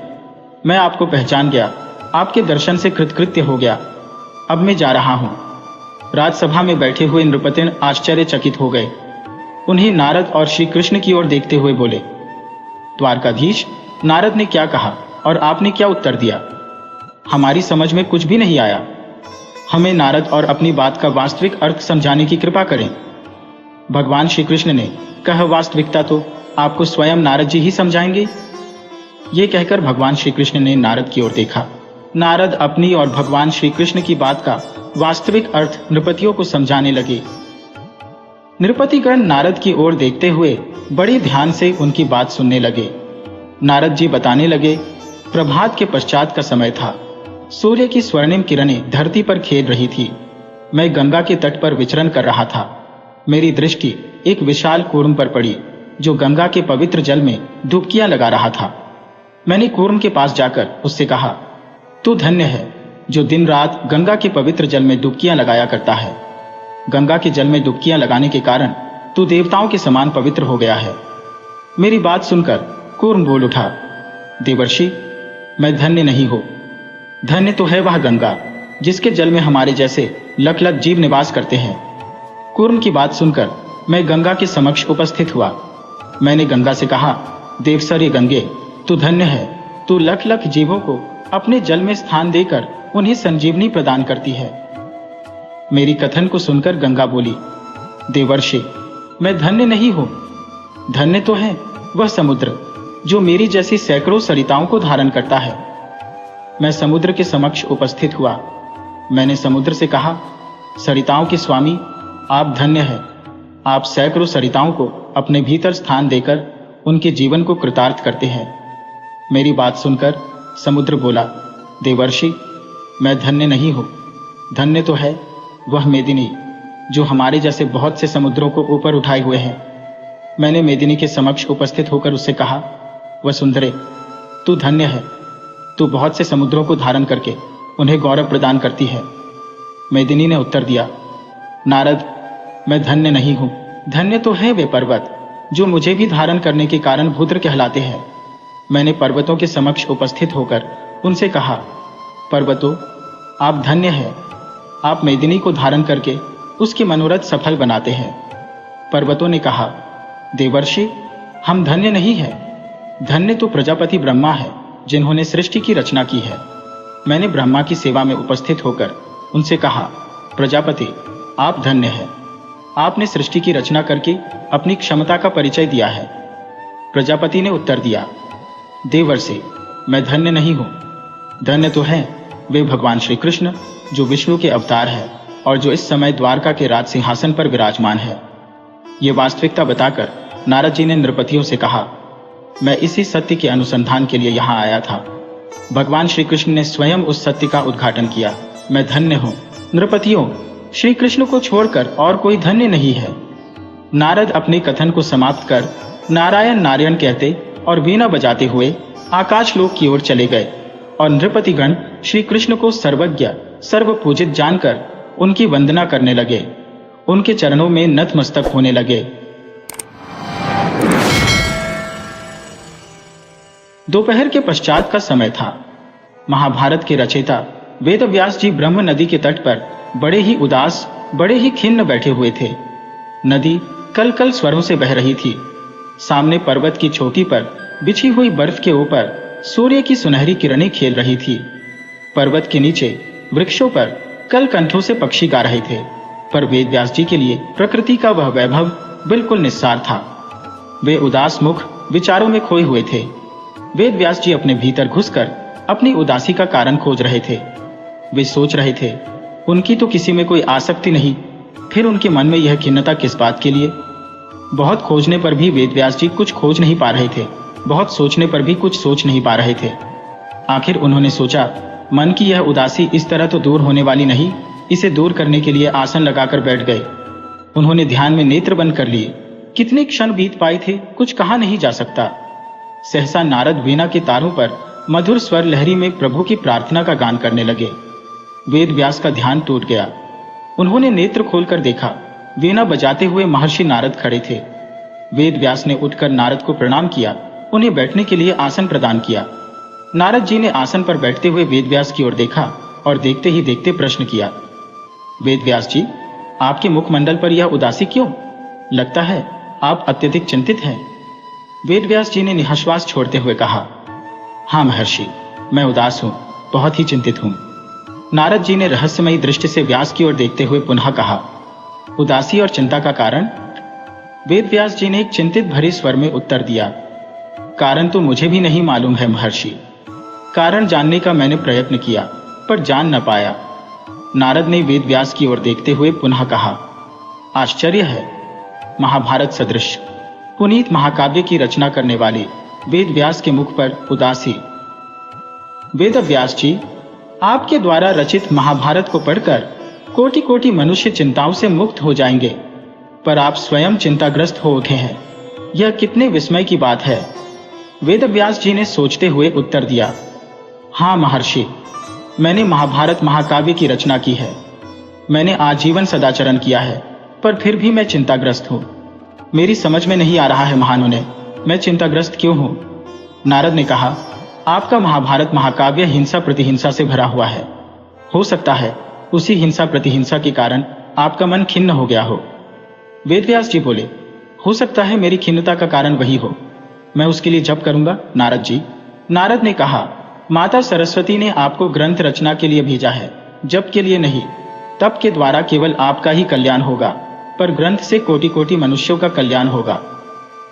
मैं आपको पहचान गया। आपके दर्शन से कृतकृत्य हो गया। अब मैं जा रहा हूँ। राजसभा में बैठे हुए नृपतिन आश्चर्यचकित हो गए। उन्हें नारद और श्री कृष्ण की ओर देखते हुए बोले, द्वारकाधीश, नारद ने क्या कहा और आपने क्या उत्तर दिया? हमारी समझ में कुछ भी नहीं आया। हमें नारद और अपनी बात का वास्तविक अर्थ समझाने की कृपा करें। भगवान श्री कृष्ण ने कहा, वास्तविकता तो आपको स्वयं नारद जी ही समझाएंगे। ये कहकर भगवान श्री कृष्ण ने नारद की ओर देखा। नारद अपनी और भगवान श्री कृष्ण की बात का वास्तविक अर्थ नृपतियों को समझाने लगे। नृपतिगण नारद की ओर देखते हुए बड़े ध्यान से उनकी बात सुनने लगे। नारद जी बताने लगे, प्रभात के पश्चात का समय था। सूर्य की स्वर्णिम किरणें धरती पर खेल रही थी। मैं गंगा के तट पर विचरण कर रहा था। मेरी दृष्टि एक विशाल कूर्म पर पड़ी जो गंगा के पवित्र जल में डुबकियां लगा रहा था। मैंने कूर्म के पास जाकर उससे कहा, तू धन्य है जो दिन रात गंगा के पवित्र जल में डुबकियां लगाया करता है। गंगा के जल में डुबकियां लगाने के कारण तू देवताओं के समान पवित्र हो गया है। मेरी बात सुनकर कूर्म बोल उठा, देवर्षि, मैं धन्य नहीं हूं। धन्य तो है वह गंगा जिसके जल में हमारे जैसे लख लख जीव निवास करते हैं। कूर्म की बात सुनकर मैं गंगा के समक्ष उपस्थित हुआ। मैंने गंगा से कहा, देवसर्य गंगे, तू धन्य है। तू लख लख जीवों को अपने जल में स्थान देकर उन्हें संजीवनी प्रदान करती है। मेरी कथन को सुनकर गंगा बोली, देवर्षि, मैं धन्य नहीं हूं। धन्य तो है वह समुद्र जो मेरी जैसी सैकड़ों सरिताओं को धारण करता है। मैं समुद्र के समक्ष उपस्थित हुआ। मैंने समुद्र से कहा, सरिताओं के स्वामी, आप धन्य हैं। आप सैकड़ों सरिताओं को अपने भीतर स्थान देकर उनके जीवन को कृतार्थ करते हैं। मेरी बात सुनकर समुद्र बोला, देवर्षि, मैं धन्य नहीं हूं। धन्य तो है वह मेदिनी जो हमारे जैसे बहुत से समुद्रों को ऊपर उठाए हुए हैं। मैंने मेदिनी के समक्ष उपस्थित होकर उससे कहा, वसुंधरे, तू धन्य है। तू बहुत से समुद्रों को धारण करके उन्हें गौरव प्रदान करती है। मेदिनी ने उत्तर दिया, नारद, मैं धन्य नहीं हूं। धन्य तो है वे पर्वत जो मुझे भी धारण करने के कारण भूद्र कहलाते हैं। मैंने पर्वतों के समक्ष उपस्थित होकर उनसे कहा, पर्वतों, आप धन्य हैं। आप मेदिनी को धारण करके उसकी मनोरथ सफल बनाते हैं। पर्वतों ने कहा, देवर्षि, हम धन्य नहीं हैं। धन्य तो प्रजापति ब्रह्मा है जिन्होंने सृष्टि की रचना की है। मैंने ब्रह्मा की सेवा में उपस्थित होकर उनसे कहा, प्रजापति, आप धन्य हैं। आपने सृष्टि की रचना करके अपनी क्षमता का परिचय दिया है। प्रजापति ने उत्तर दिया, देवर्षि, मैं धन्य नहीं हूं। धन्य तो है वे भगवान श्री कृष्ण जो विष्णु के अवतार है और जो इस समय द्वारका के राज सिंहासन पर विराजमान है। ये वास्तविकता बताकर नारद जी ने नृपतियों से कहा, मैं इसी सत्य के अनुसंधान के लिए यहाँ आया था। भगवान श्री कृष्ण ने स्वयं उस सत्य का उद्घाटन किया। मैं धन्य हूँ। नृपतियों, श्री कृष्ण को छोड़कर और कोई धन्य नहीं है। नारद अपने कथन को समाप्त कर नारायण नारायण कहते और वीणा बजाते हुए आकाश लोक की ओर चले गए और नृपतिगण श्री कृष्ण को सर्वज्ञ सर्वपूजित जानकर उनकी वंदना करने लगे, उनके चरणों में नतमस्तक होने लगे। दोपहर के पश्चात का समय था। महाभारत के रचयिता वेदव्यास जी ब्रह्म नदी के तट पर बड़े ही उदास, बड़े ही खिन्न बैठे हुए थे। नदी कल कल स्वरों से बह रही थी। सामने पर्वत की चोटी पर बिछी हुई बर्फ के ऊपर सूर्य की सुनहरी किरणें खेल रही थी। पर्वत के नीचे वृक्षों पर कल कंठों से पक्षी गा रहे थे, पर वेदव्यास जी के लिए प्रकृति का वह वैभव बिल्कुल निस्सार था। वे उदास मुख विचारों में खोए हुए थे। वेदव्यास जी अपने भीतर घुसकर अपनी उदासी का कारण खोज रहे थे। वे सोच रहे थे, उनकी तो किसी में कोई आसक्ति नहीं, फिर उनके मन में यह खिन्नता किस बात के लिए? बहुत खोजने पर भी वेदव्यास जी कुछ खोज नहीं पा रहे थे। बहुत सोचने पर भी कुछ सोच नहीं पा रहे थे। आखिर उन्होंने सोचा, मन की यह उदासी इस तरह तो दूर होने वाली नहीं। इसे दूर करने के लिए आसन लगाकर बैठ गए। उन्होंने ध्यान में नेत्र बंद कर लिए। कितने क्षण बीत पाए थे, कुछ कहा नहीं जा सकता। सहसा नारद वीणा के तारों पर मधुर स्वर लहरी में प्रभु की प्रार्थना का गान करने लगे। वेदव्यास का ध्यान टूट गया। उन्होंने नेत्र खोलकर देखा, वीणा बजाते हुए महर्षि नारद खड़े थे। वेदव्यास ने उठकर नारद को प्रणाम किया, उन्हें बैठने के लिए आसन प्रदान किया। नारद जी ने आसन पर बैठते हुए वेदव्यास की ओर देखा और देखते ही देखते प्रश्न किया, वेदव्यास जी, आपके मुखमंडल पर यह उदासी क्यों? लगता है आप अत्यधिक चिंतित हैं। वेदव्यास जी ने निःश्वास छोड़ते हुए कहा, हाँ महर्षि, मैं उदास हूं, बहुत ही चिंतित हूं। नारद जी ने रहस्यमयी दृष्टि से व्यास की ओर देखते हुए पुनः कहा, उदासी और चिंता का कारण? वेदव्यास जी ने एक चिंतित भरे स्वर में उत्तर दिया, कारण तो मुझे भी नहीं मालूम है महर्षि। कारण जानने का मैंने प्रयत्न किया पर जान न पाया। नारद ने वेदव्यास की ओर देखते हुए पुनः कहा, आश्चर्य है। महाभारत सदृश पुनीत महाकाव्य की रचना करने वाले वेदव्यास के मुख पर उदासी। वेदव्यास जी, आपके द्वारा रचित महाभारत को पढ़कर कोटि कोटि मनुष्य चिंताओं से मुक्त हो जाएंगे, पर आप स्वयं चिंताग्रस्त हो उठे हैं। यह कितने विस्मय की बात है। वेदव्यास जी ने सोचते हुए उत्तर दिया, हाँ महर्षि, मैंने महाभारत महाकाव्य की रचना की है। मैंने आजीवन सदाचरण किया है, पर फिर भी मैं चिंताग्रस्त हूं। मेरी समझ में नहीं आ रहा है महानुने, मैं चिंताग्रस्त क्यों हूं? नारद ने कहा, आपका महाभारत महाकाव्य हिंसा प्रतिहिंसा से भरा हुआ है। हो सकता है उसी हिंसा प्रतिहिंसा के कारण आपका मन खिन्न हो गया हो। वेदव्यास जी बोले, हो सकता है मेरी खिन्नता का कारण वही हो। मैं उसके लिए जप करूंगा नारद जी। नारद ने कहा, माता सरस्वती ने आपको ग्रंथ रचना के लिए भेजा है, जप के लिए नहीं। तप के द्वारा केवल आपका ही कल्याण होगा, पर ग्रंथ से कोटि कोटि मनुष्यों का कल्याण होगा।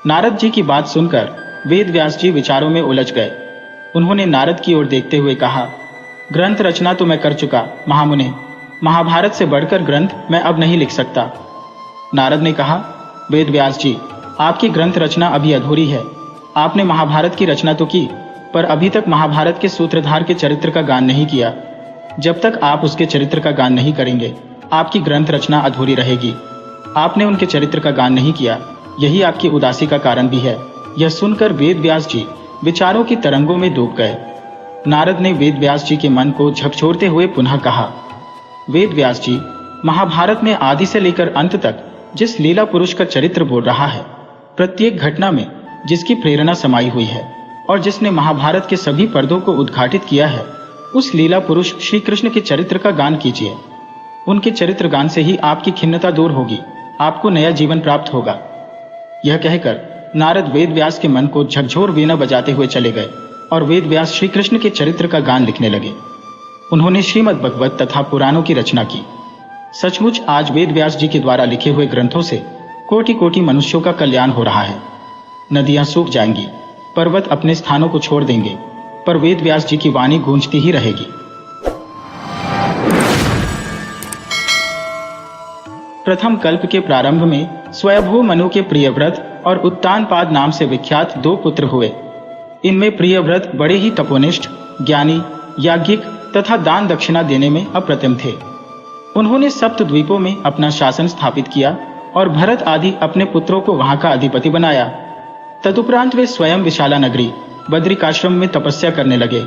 नारद जी की बात सुनकर वेदव्यास जी विचारों में उलझ गए। उन्होंने नारद की ओर देखते हुए कहा, ग्रंथ रचना तो मैं कर चुका महामुने, महाभारत से बढ़कर ग्रंथ मैं अब नहीं लिख सकता। नारद ने कहा, वेद व्यास जी, आपकी ग्रंथ रचना अभी अधूरी है। आपने महाभारत की रचना तो की, पर अभी तक महाभारत के सूत्रधार के चरित्र का गान नहीं किया। जब तक आप उसके चरित्र का गान नहीं करेंगे, आपकी ग्रंथ रचना अधूरी रहेगी। आपने उनके चरित्र का गान नहीं किया, यही आपकी उदासी का कारण भी है। यह सुनकर वेद व्यास जी विचारों की तरंगों में डूब गए। नारद ने वेद व्यास जी के मन को झकझोरते हुए पुनः कहा, वेद व्यास जी, महाभारत में आदि से लेकर अंत तक जिस लीला पुरुष का चरित्र बोल रहा है, प्रत्येक घटना में जिसकी प्रेरणा समाई हुई है और जिसने महाभारत के सभी पर्दों को उद्घाटित किया है, उस लीला पुरुष श्री कृष्ण के चरित्र का गान कीजिए। उनके चरित्र गान से ही आपकी खिन्नता दूर होगी, आपको नया जीवन प्राप्त होगा। यह कहकर नारद वेद व्यास के मन को झकझोर वीणा बजाते हुए चले गए और वेद व्यास श्री कृष्ण के चरित्र का गान लिखने लगे। उन्होंने श्रीमद् भगवत तथा पुराणों की रचना की। सचमुच आज वेद व्यास जी के द्वारा लिखे हुए ग्रंथों से कोटि कोटि मनुष्यों का कल्याण हो रहा है। नदियां सूख जाएंगी, पर्वत अपने स्थानों को छोड़ देंगे, पर वेद व्यास जी की वाणी गूंजती ही रहेगी। प्रथम कल्प के प्रारंभ में स्वयंभू मनु के प्रियव्रत और उत्तानपाद नाम से विख्यात दो पुत्र हुए। इनमें प्रियव्रत बड़े ही तपोनिष्ठ, ज्ञानी, याज्ञिक तथा दान दक्षिणा देने में अप्रतिम थे। उन्होंने सप्त द्वीपों में अपना शासन स्थापित किया और भरत आदि अपने पुत्रों को वहां का अधिपति बनाया। तदुपरांत वे स्वयं विशाला नगरी बद्रिकाश्रम में तपस्या करने लगे।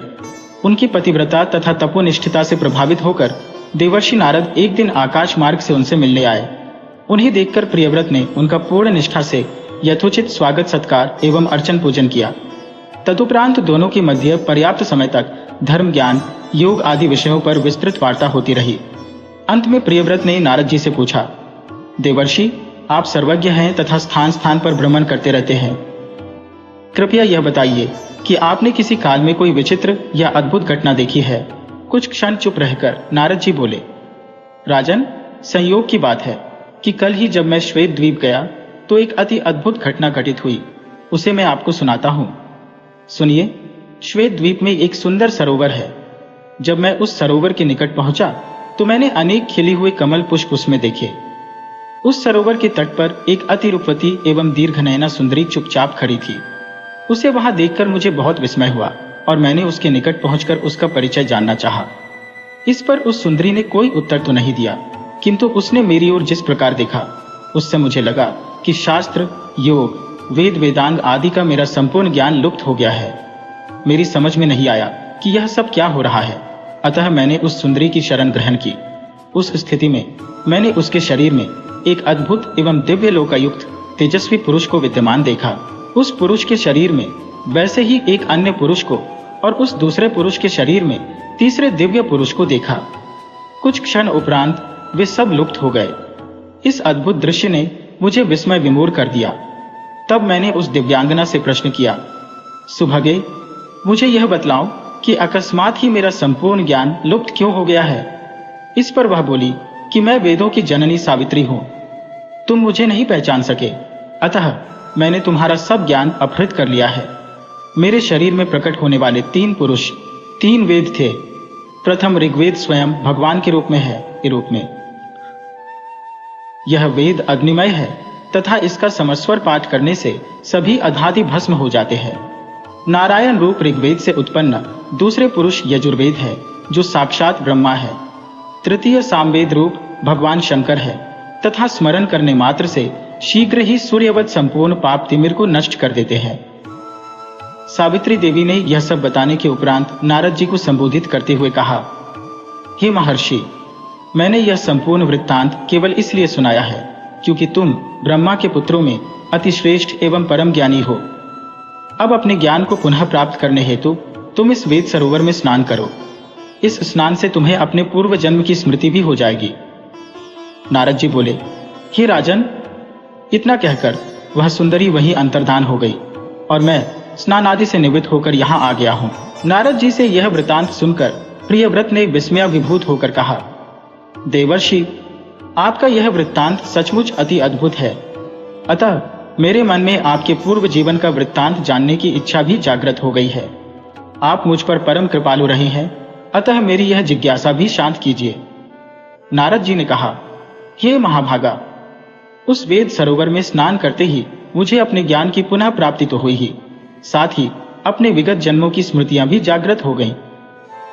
उनकी पतिव्रता तथा तपोनिष्ठता से प्रभावित होकर देवर्षि नारद एक दिन आकाश मार्ग से उनसे मिलने आए। उन्हें देखकर प्रियव्रत ने उनका पूर्ण निष्ठा से यथोचित स्वागत सत्कार एवं अर्चन पूजन किया। तदुपरांत दोनों के मध्य पर्याप्त समय तक धर्म ज्ञान, योग आदि विषयों पर विस्तृत वार्ता होती रही। अंत में प्रियव्रत ने नारद जी से पूछा, देवर्षि, आप सर्वज्ञ हैं तथा स्थान स्थान पर भ्रमण करते रहते हैं। कृपया यह बताइए कि आपने किसी काल में कोई विचित्र या अद्भुत घटना देखी है। कुछ क्षण चुप रहकर नारद जी बोले, राजन, संयोग की बात है कि कल ही जब मैं श्वेत द्वीप गया तो एक अति अद्भुत घटना घटित हुई। उसे मैं आपको सुनाता हूं। सुनिए। श्वेत द्वीप में एक सुंदर सरोवर है। जब मैं उस सरोवर के निकट पहुंचा तो मैंने अनेक खिली हुए कमल पुष्प उसमें देखे। उस सरोवर के तट पर एक अति रूपवती एवं दीर्घनयना सुंदरी चुपचाप खड़ी थी। उसे वहां देखकर मुझे बहुत विस्मय हुआ और मैंने उसके निकट पहुंचकर उसका परिचय जानना चाहा। इस पर उस सुंदरी ने कोई उत्तर तो नहीं दिया, किंतु उसने मेरी ओर जिस प्रकार देखा, उससे मुझे लगा कि शास्त्र, योग, वेद, वेदांग आदि का मेरा संपूर्ण ज्ञान लुप्त हो गया है। मेरी समझ में नहीं आया कि यह सब क्या हो रहा है। अतः मैंने उस सुंदरी की शरण ग्रहण की। उस स्थिति में मैंने उसके शरीर में एक अद्भुत एवं दिव्य लोकायुक्त तेजस्वी पुरुष को विद्यमान देखा। उस पुरुष के शरीर में वैसे ही एक अन्य पुरुष को और उस दूसरे पुरुष के शरीर में तीसरे दिव्य पुरुष को देखा। कुछ क्षण उपरांत वे सब लुप्त हो गए। इस अद्भुत दृश्य ने मुझे विस्मय विमूढ़ कर दिया। तब मैंने उस दिव्यांगना से प्रश्न किया, सुभगे, मुझे यह बतलाओ कि अकस्मात ही मेरा संपूर्ण ज्ञान लुप्त क्यों हो गया है। इस पर वह बोली कि मैं वेदों की जननी सावित्री हूं। तुम मुझे नहीं पहचान सके, अतः मैंने तुम्हारा सब ज्ञान अपहृत कर लिया है। मेरे शरीर में प्रकट होने वाले 3 पुरुष 3 वेद थे। प्रथम ऋग्वेद स्वयं भगवान के रूप में है। रूप में यह वेद अग्निमय है तथा इसका समस्वर पाठ करने से सभी अधादि भस्म हो जाते हैं। नारायण रूप ऋग्वेद से उत्पन्न दूसरे पुरुष यजुर्वेद है, जो साक्षात ब्रह्मा है। तृतीय सामवेद रूप भगवान शंकर है तथा स्मरण करने मात्र से शीघ्र ही सूर्यवत संपूर्ण पाप तिमिर को नष्ट कर देते हैं। सावित्री देवी ने यह सब बताने के उपरांत नारद जी को संबोधित करते हुए कहा, हे महर्षि, मैंने यह संपूर्ण वृत्तांत केवल इसलिए सुनाया है क्योंकि तुम ब्रह्मा के पुत्रों में अति श्रेष्ठ एवं परम ज्ञानी हो। अब अपने ज्ञान को पुनः प्राप्त करने हेतु तुम इस वेद सरोवर में स्नान करो। इस स्नान से तुम्हें अपने पूर्व जन्म की स्मृति भी हो जाएगी। नारद जी बोले, हे राजन। इतना कहकर वह सुंदरी वहीं अंतर्धान हो गई और मैं स्नान आदि से निवृत्त होकर यहाँ आ गया हूँ। नारद जी से यह वृतांत सुनकर प्रियव्रत ने विस्मयाभिभूत होकर कहा, देवर्षि, आपका यह वृत्तांत सचमुच अति अद्भुत है। अतः मेरे मन में आपके पूर्व जीवन का वृत्तांत जानने की इच्छा भी जागृत हो गई है। आप मुझ पर परम कृपालु रहे हैं अतः मेरी यह जिज्ञासा भी शांत कीजिए। नारद जी ने कहा, हे महाभागा, उस वेद सरोवर में स्नान करते ही मुझे अपने ज्ञान की पुनः प्राप्ति तो हुई ही, साथ ही अपने विगत जन्मों की स्मृतियां भी जागृत हो गईं।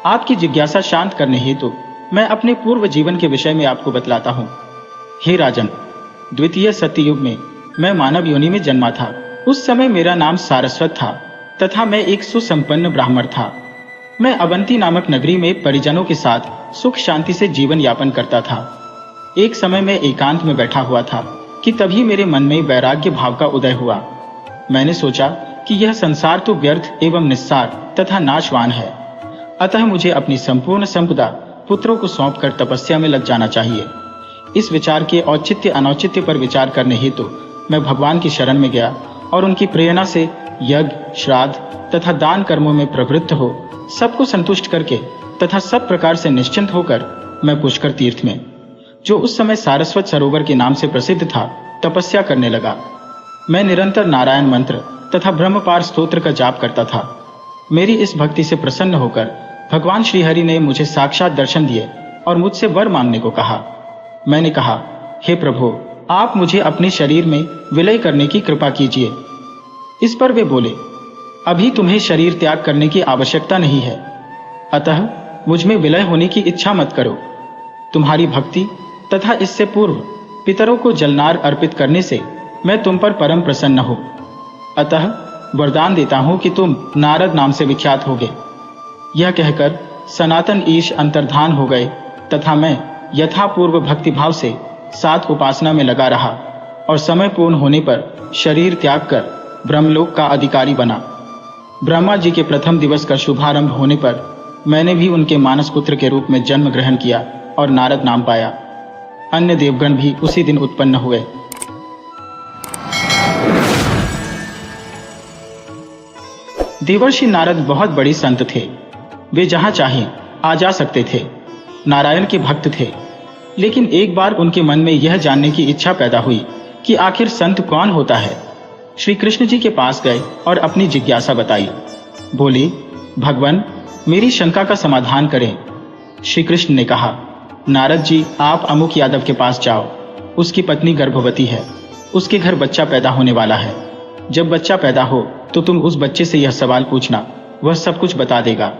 आपकी जिज्ञासा शांत करने हेतु मैं अपने पूर्व जीवन के विषय में आपको बतलाता हूं। हे राजन, द्वितीय सत्ययुग में मैं मानव योनि में जन्मा था। उस समय मेरा नाम सारस्वत था तथा मैं एक सुसंपन्न ब्राह्मण था। मैं अवंती नामक नगरी में परिजनों के साथ सुख शांति से जीवन यापन करता था। एक समय मैं एकांत में बैठा हुआ था कि तभी मेरे मन में वैराग्य भाव का उदय हुआ। मैंने सोचा कि यह संसार तो व्यर्थ एवं निस्सार तथा नाशवान है, अतः मुझे अपनी संपूर्ण संपदा पुत्रों को सौंपकर तपस्या में लग जाना चाहिए। इस विचार के औचित्य अनौचित्य पर विचार करने हेतु मैं भगवान की शरण में गया और उनकी प्रेरणा से यज्ञ, श्राद्ध तथा दान कर्मों में प्रवृत्त हो सबको संतुष्ट करके तथा सब प्रकार से निश्चिंत होकर मैं पुष्कर तीर्थ में, जो उस समय सारस्वत सरोवर के नाम से प्रसिद्ध था, तपस्या करने लगा। मैं निरंतर नारायण मंत्र तथा ब्रह्मपार स्तोत्र का जाप करता था। मेरी इस भक्ति से प्रसन्न होकर भगवान श्रीहरि ने मुझे साक्षात दर्शन दिए और मुझसे वर मांगने को कहा। मैंने कहा, हे प्रभु, आप मुझे अपने शरीर में विलय करने की कृपा कीजिए। इस पर वे बोले, अभी तुम्हें शरीर त्याग करने की आवश्यकता नहीं है, अतः मुझ में विलय होने की इच्छा मत करो। तुम्हारी भक्ति तथा इससे पूर्व पितरों को जलनार अर्पित करने से मैं तुम पर परम प्रसन्न हूं, अतः वरदान देता हूं कि तुम नारद नाम से विख्यात होगे। यह कहकर सनातन ईश अंतर्धान हो गए तथा मैं यथापूर्व भक्तिभाव से सात उपासना में लगा रहा और समय पूर्ण होने पर शरीर त्याग कर ब्रह्मलोक का अधिकारी बना। ब्रह्मा जी के प्रथम दिवस का शुभारंभ होने पर मैंने भी उनके मानस पुत्र के रूप में जन्म ग्रहण किया और नारद नाम पाया। अन्य देवगण भी उसी दिन उत्पन्न हुए। देवर्षि नारद बहुत बड़ी संत थे। वे जहां चाहें आ जा सकते थे। नारायण के भक्त थे। लेकिन एक बार उनके मन में यह जानने की इच्छा पैदा हुई कि आखिर संत कौन होता है। श्री कृष्ण जी के पास गए और अपनी जिज्ञासा बताई। बोले, भगवान, मेरी शंका का समाधान करें। श्री कृष्ण ने कहा, नारद जी, आप अमुक यादव के पास जाओ। उसकी पत्नी गर्भवती है। उसके घर बच्चा पैदा होने वाला है। जब बच्चा पैदा हो तो तुम उस बच्चे से यह सवाल पूछना, वह सब कुछ बता देगा।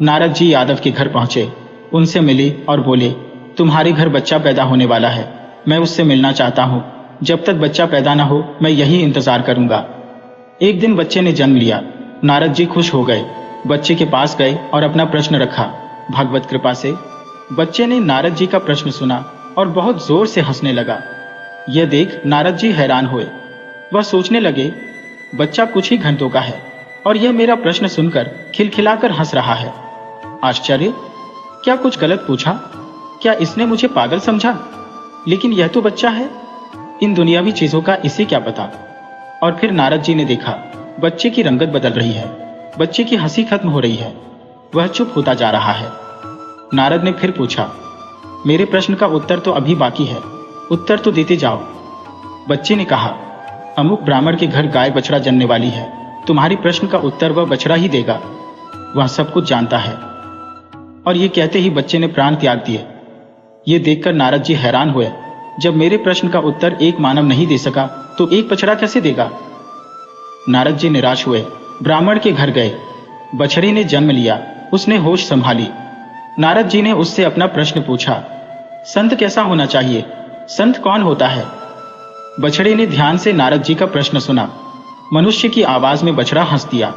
नारद जी यादव के घर पहुंचे, उनसे मिले और बोले, तुम्हारे घर बच्चा पैदा होने वाला है। मैं उससे मिलना चाहता हूं। जब तक बच्चा पैदा न हो मैं यही इंतजार करूंगा। एक दिन बच्चे ने जन्म लिया। नारद जी खुश हो गए। बच्चे के पास गए और अपना प्रश्न रखा। भगवत कृपा से बच्चे ने नारद जी का प्रश्न सुना और बहुत जोर से हंसने लगा। यह देख नारद जी हैरान हुए। वह सोचने लगे, बच्चा कुछ ही घंटों का है और यह मेरा प्रश्न सुनकर खिलखिलाकर हंस रहा है। आश्चर्य! क्या कुछ गलत पूछा? क्या इसने मुझे पागल समझा? लेकिन यह तो बच्चा है। इन दुनियावी चीजों का इसे क्या पता। और फिर नारद जी ने देखा, बच्चे की रंगत बदल रही है। बच्चे की हंसी खत्म हो रही है। वह चुप होता जा रहा है। नारद ने फिर पूछा, मेरे प्रश्न का उत्तर तो अभी बाकी है, उत्तर तो देते जाओ। बच्चे ने कहा, अमुक ब्राह्मण के घर गाय बछड़ा जन्मने वाली है। तुम्हारी प्रश्न का उत्तर वह बछड़ा ही देगा। वह सब कुछ जानता है। और ये कहते ही बच्चे ने प्राण त्याग दिए। ये देखकर नारद जी हैरान हुए। जब मेरे प्रश्न का उत्तर एक मानव नहीं दे सका तो एक बछड़ा कैसे देगा? नारद जी निराश हुए। ब्राह्मण के घर गए। बछड़े ने जन्म लिया। उसने होश संभाली। नारद जी ने उससे अपना प्रश्न पूछा, संत कैसा होना चाहिए? संत कौन होता है? बछड़े ने ध्यान से नारद जी का प्रश्न सुना। मनुष्य की आवाज में बछड़ा हंस दिया।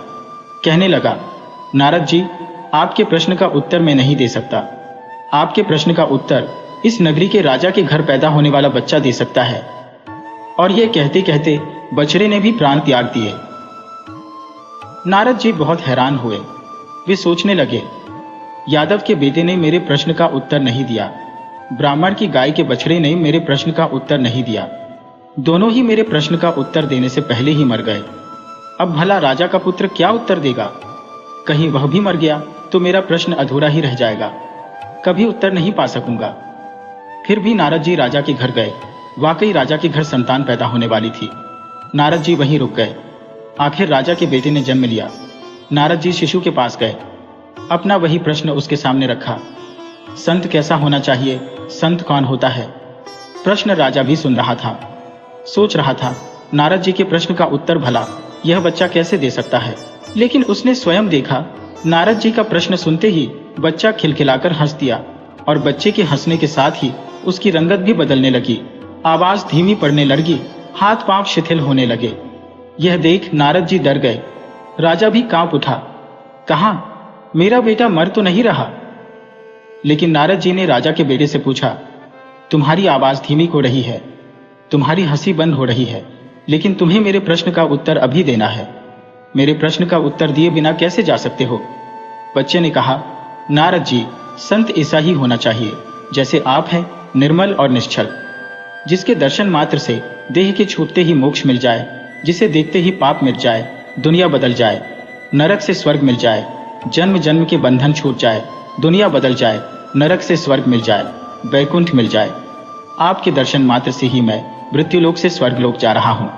कहने लगा, नारद जी, आपके प्रश्न का उत्तर मैं नहीं दे सकता। आपके प्रश्न का उत्तर इस नगरी के राजा के घर पैदा होने वाला बच्चा दे सकता है। और यह कहते कहते बछड़े ने भी प्राण त्याग दिए। नारद जी बहुत हैरान हुए। वे सोचने लगे, यादव के बेटे ने मेरे प्रश्न का उत्तर नहीं दिया। ब्राह्मण की गाय के बछड़े ने मेरे प्रश्न का उत्तर नहीं दिया। दोनों ही मेरे प्रश्न का उत्तर देने से पहले ही मर गए। अब भला राजा का पुत्र क्या उत्तर देगा? कहीं वह भी मर गया तो मेरा प्रश्न अधूरा ही रह जाएगा। कभी उत्तर नहीं पा सकूंगा। फिर भी नारद जी राजा के घर गए। वाकई राजा के घर संतान पैदा होने वाली थी। नारद जी वहीं रुक गए। आखिर राजा के बेटे ने जन्म लिया। नारद जी शिशु के पास गए। अपना वही प्रश्न उसके सामने रखा। संत कैसा होना चाहिए, संत कौन होता है? प्रश्न राजा भी सुन रहा था, सोच रहा था नारद जी के प्रश्न का उत्तर भला यह बच्चा कैसे दे सकता है। लेकिन उसने स्वयं देखा, नारद जी का प्रश्न सुनते ही बच्चा खिलखिलाकर हंस दिया और बच्चे के हंसने के साथ ही उसकी रंगत भी बदलने लगी, आवाज धीमी पड़ने लगी, हाथ पांव शिथिल होने लगे। यह देख नारद जी डर गए। राजा भी कांप उठा। कहा, मेरा बेटा मर तो नहीं रहा? लेकिन नारद जी ने राजा के बेटे से पूछा, तुम्हारी आवाज धीमी हो रही है, तुम्हारी हंसी बंद हो रही है, लेकिन तुम्हें मेरे प्रश्न का उत्तर अभी देना है। मेरे प्रश्न का उत्तर दिए बिना कैसे जा सकते हो? बच्चे ने कहा, नारद जी, संत ऐसा ही होना चाहिए जैसे आप हैं, निर्मल और निश्चल, जिसके दर्शन मात्र से देह के छूटते ही मोक्ष मिल जाए, जिसे देखते ही पाप मिट जाए, दुनिया बदल जाए, नरक से स्वर्ग मिल जाए, जन्म जन्म के बंधन छूट जाए, दुनिया बदल जाए, नरक से स्वर्ग मिल जाए, वैकुंठ मिल जाए। आपके दर्शन मात्र से ही मैं मृत्युलोक से स्वर्गलोक जा रहा हूँ।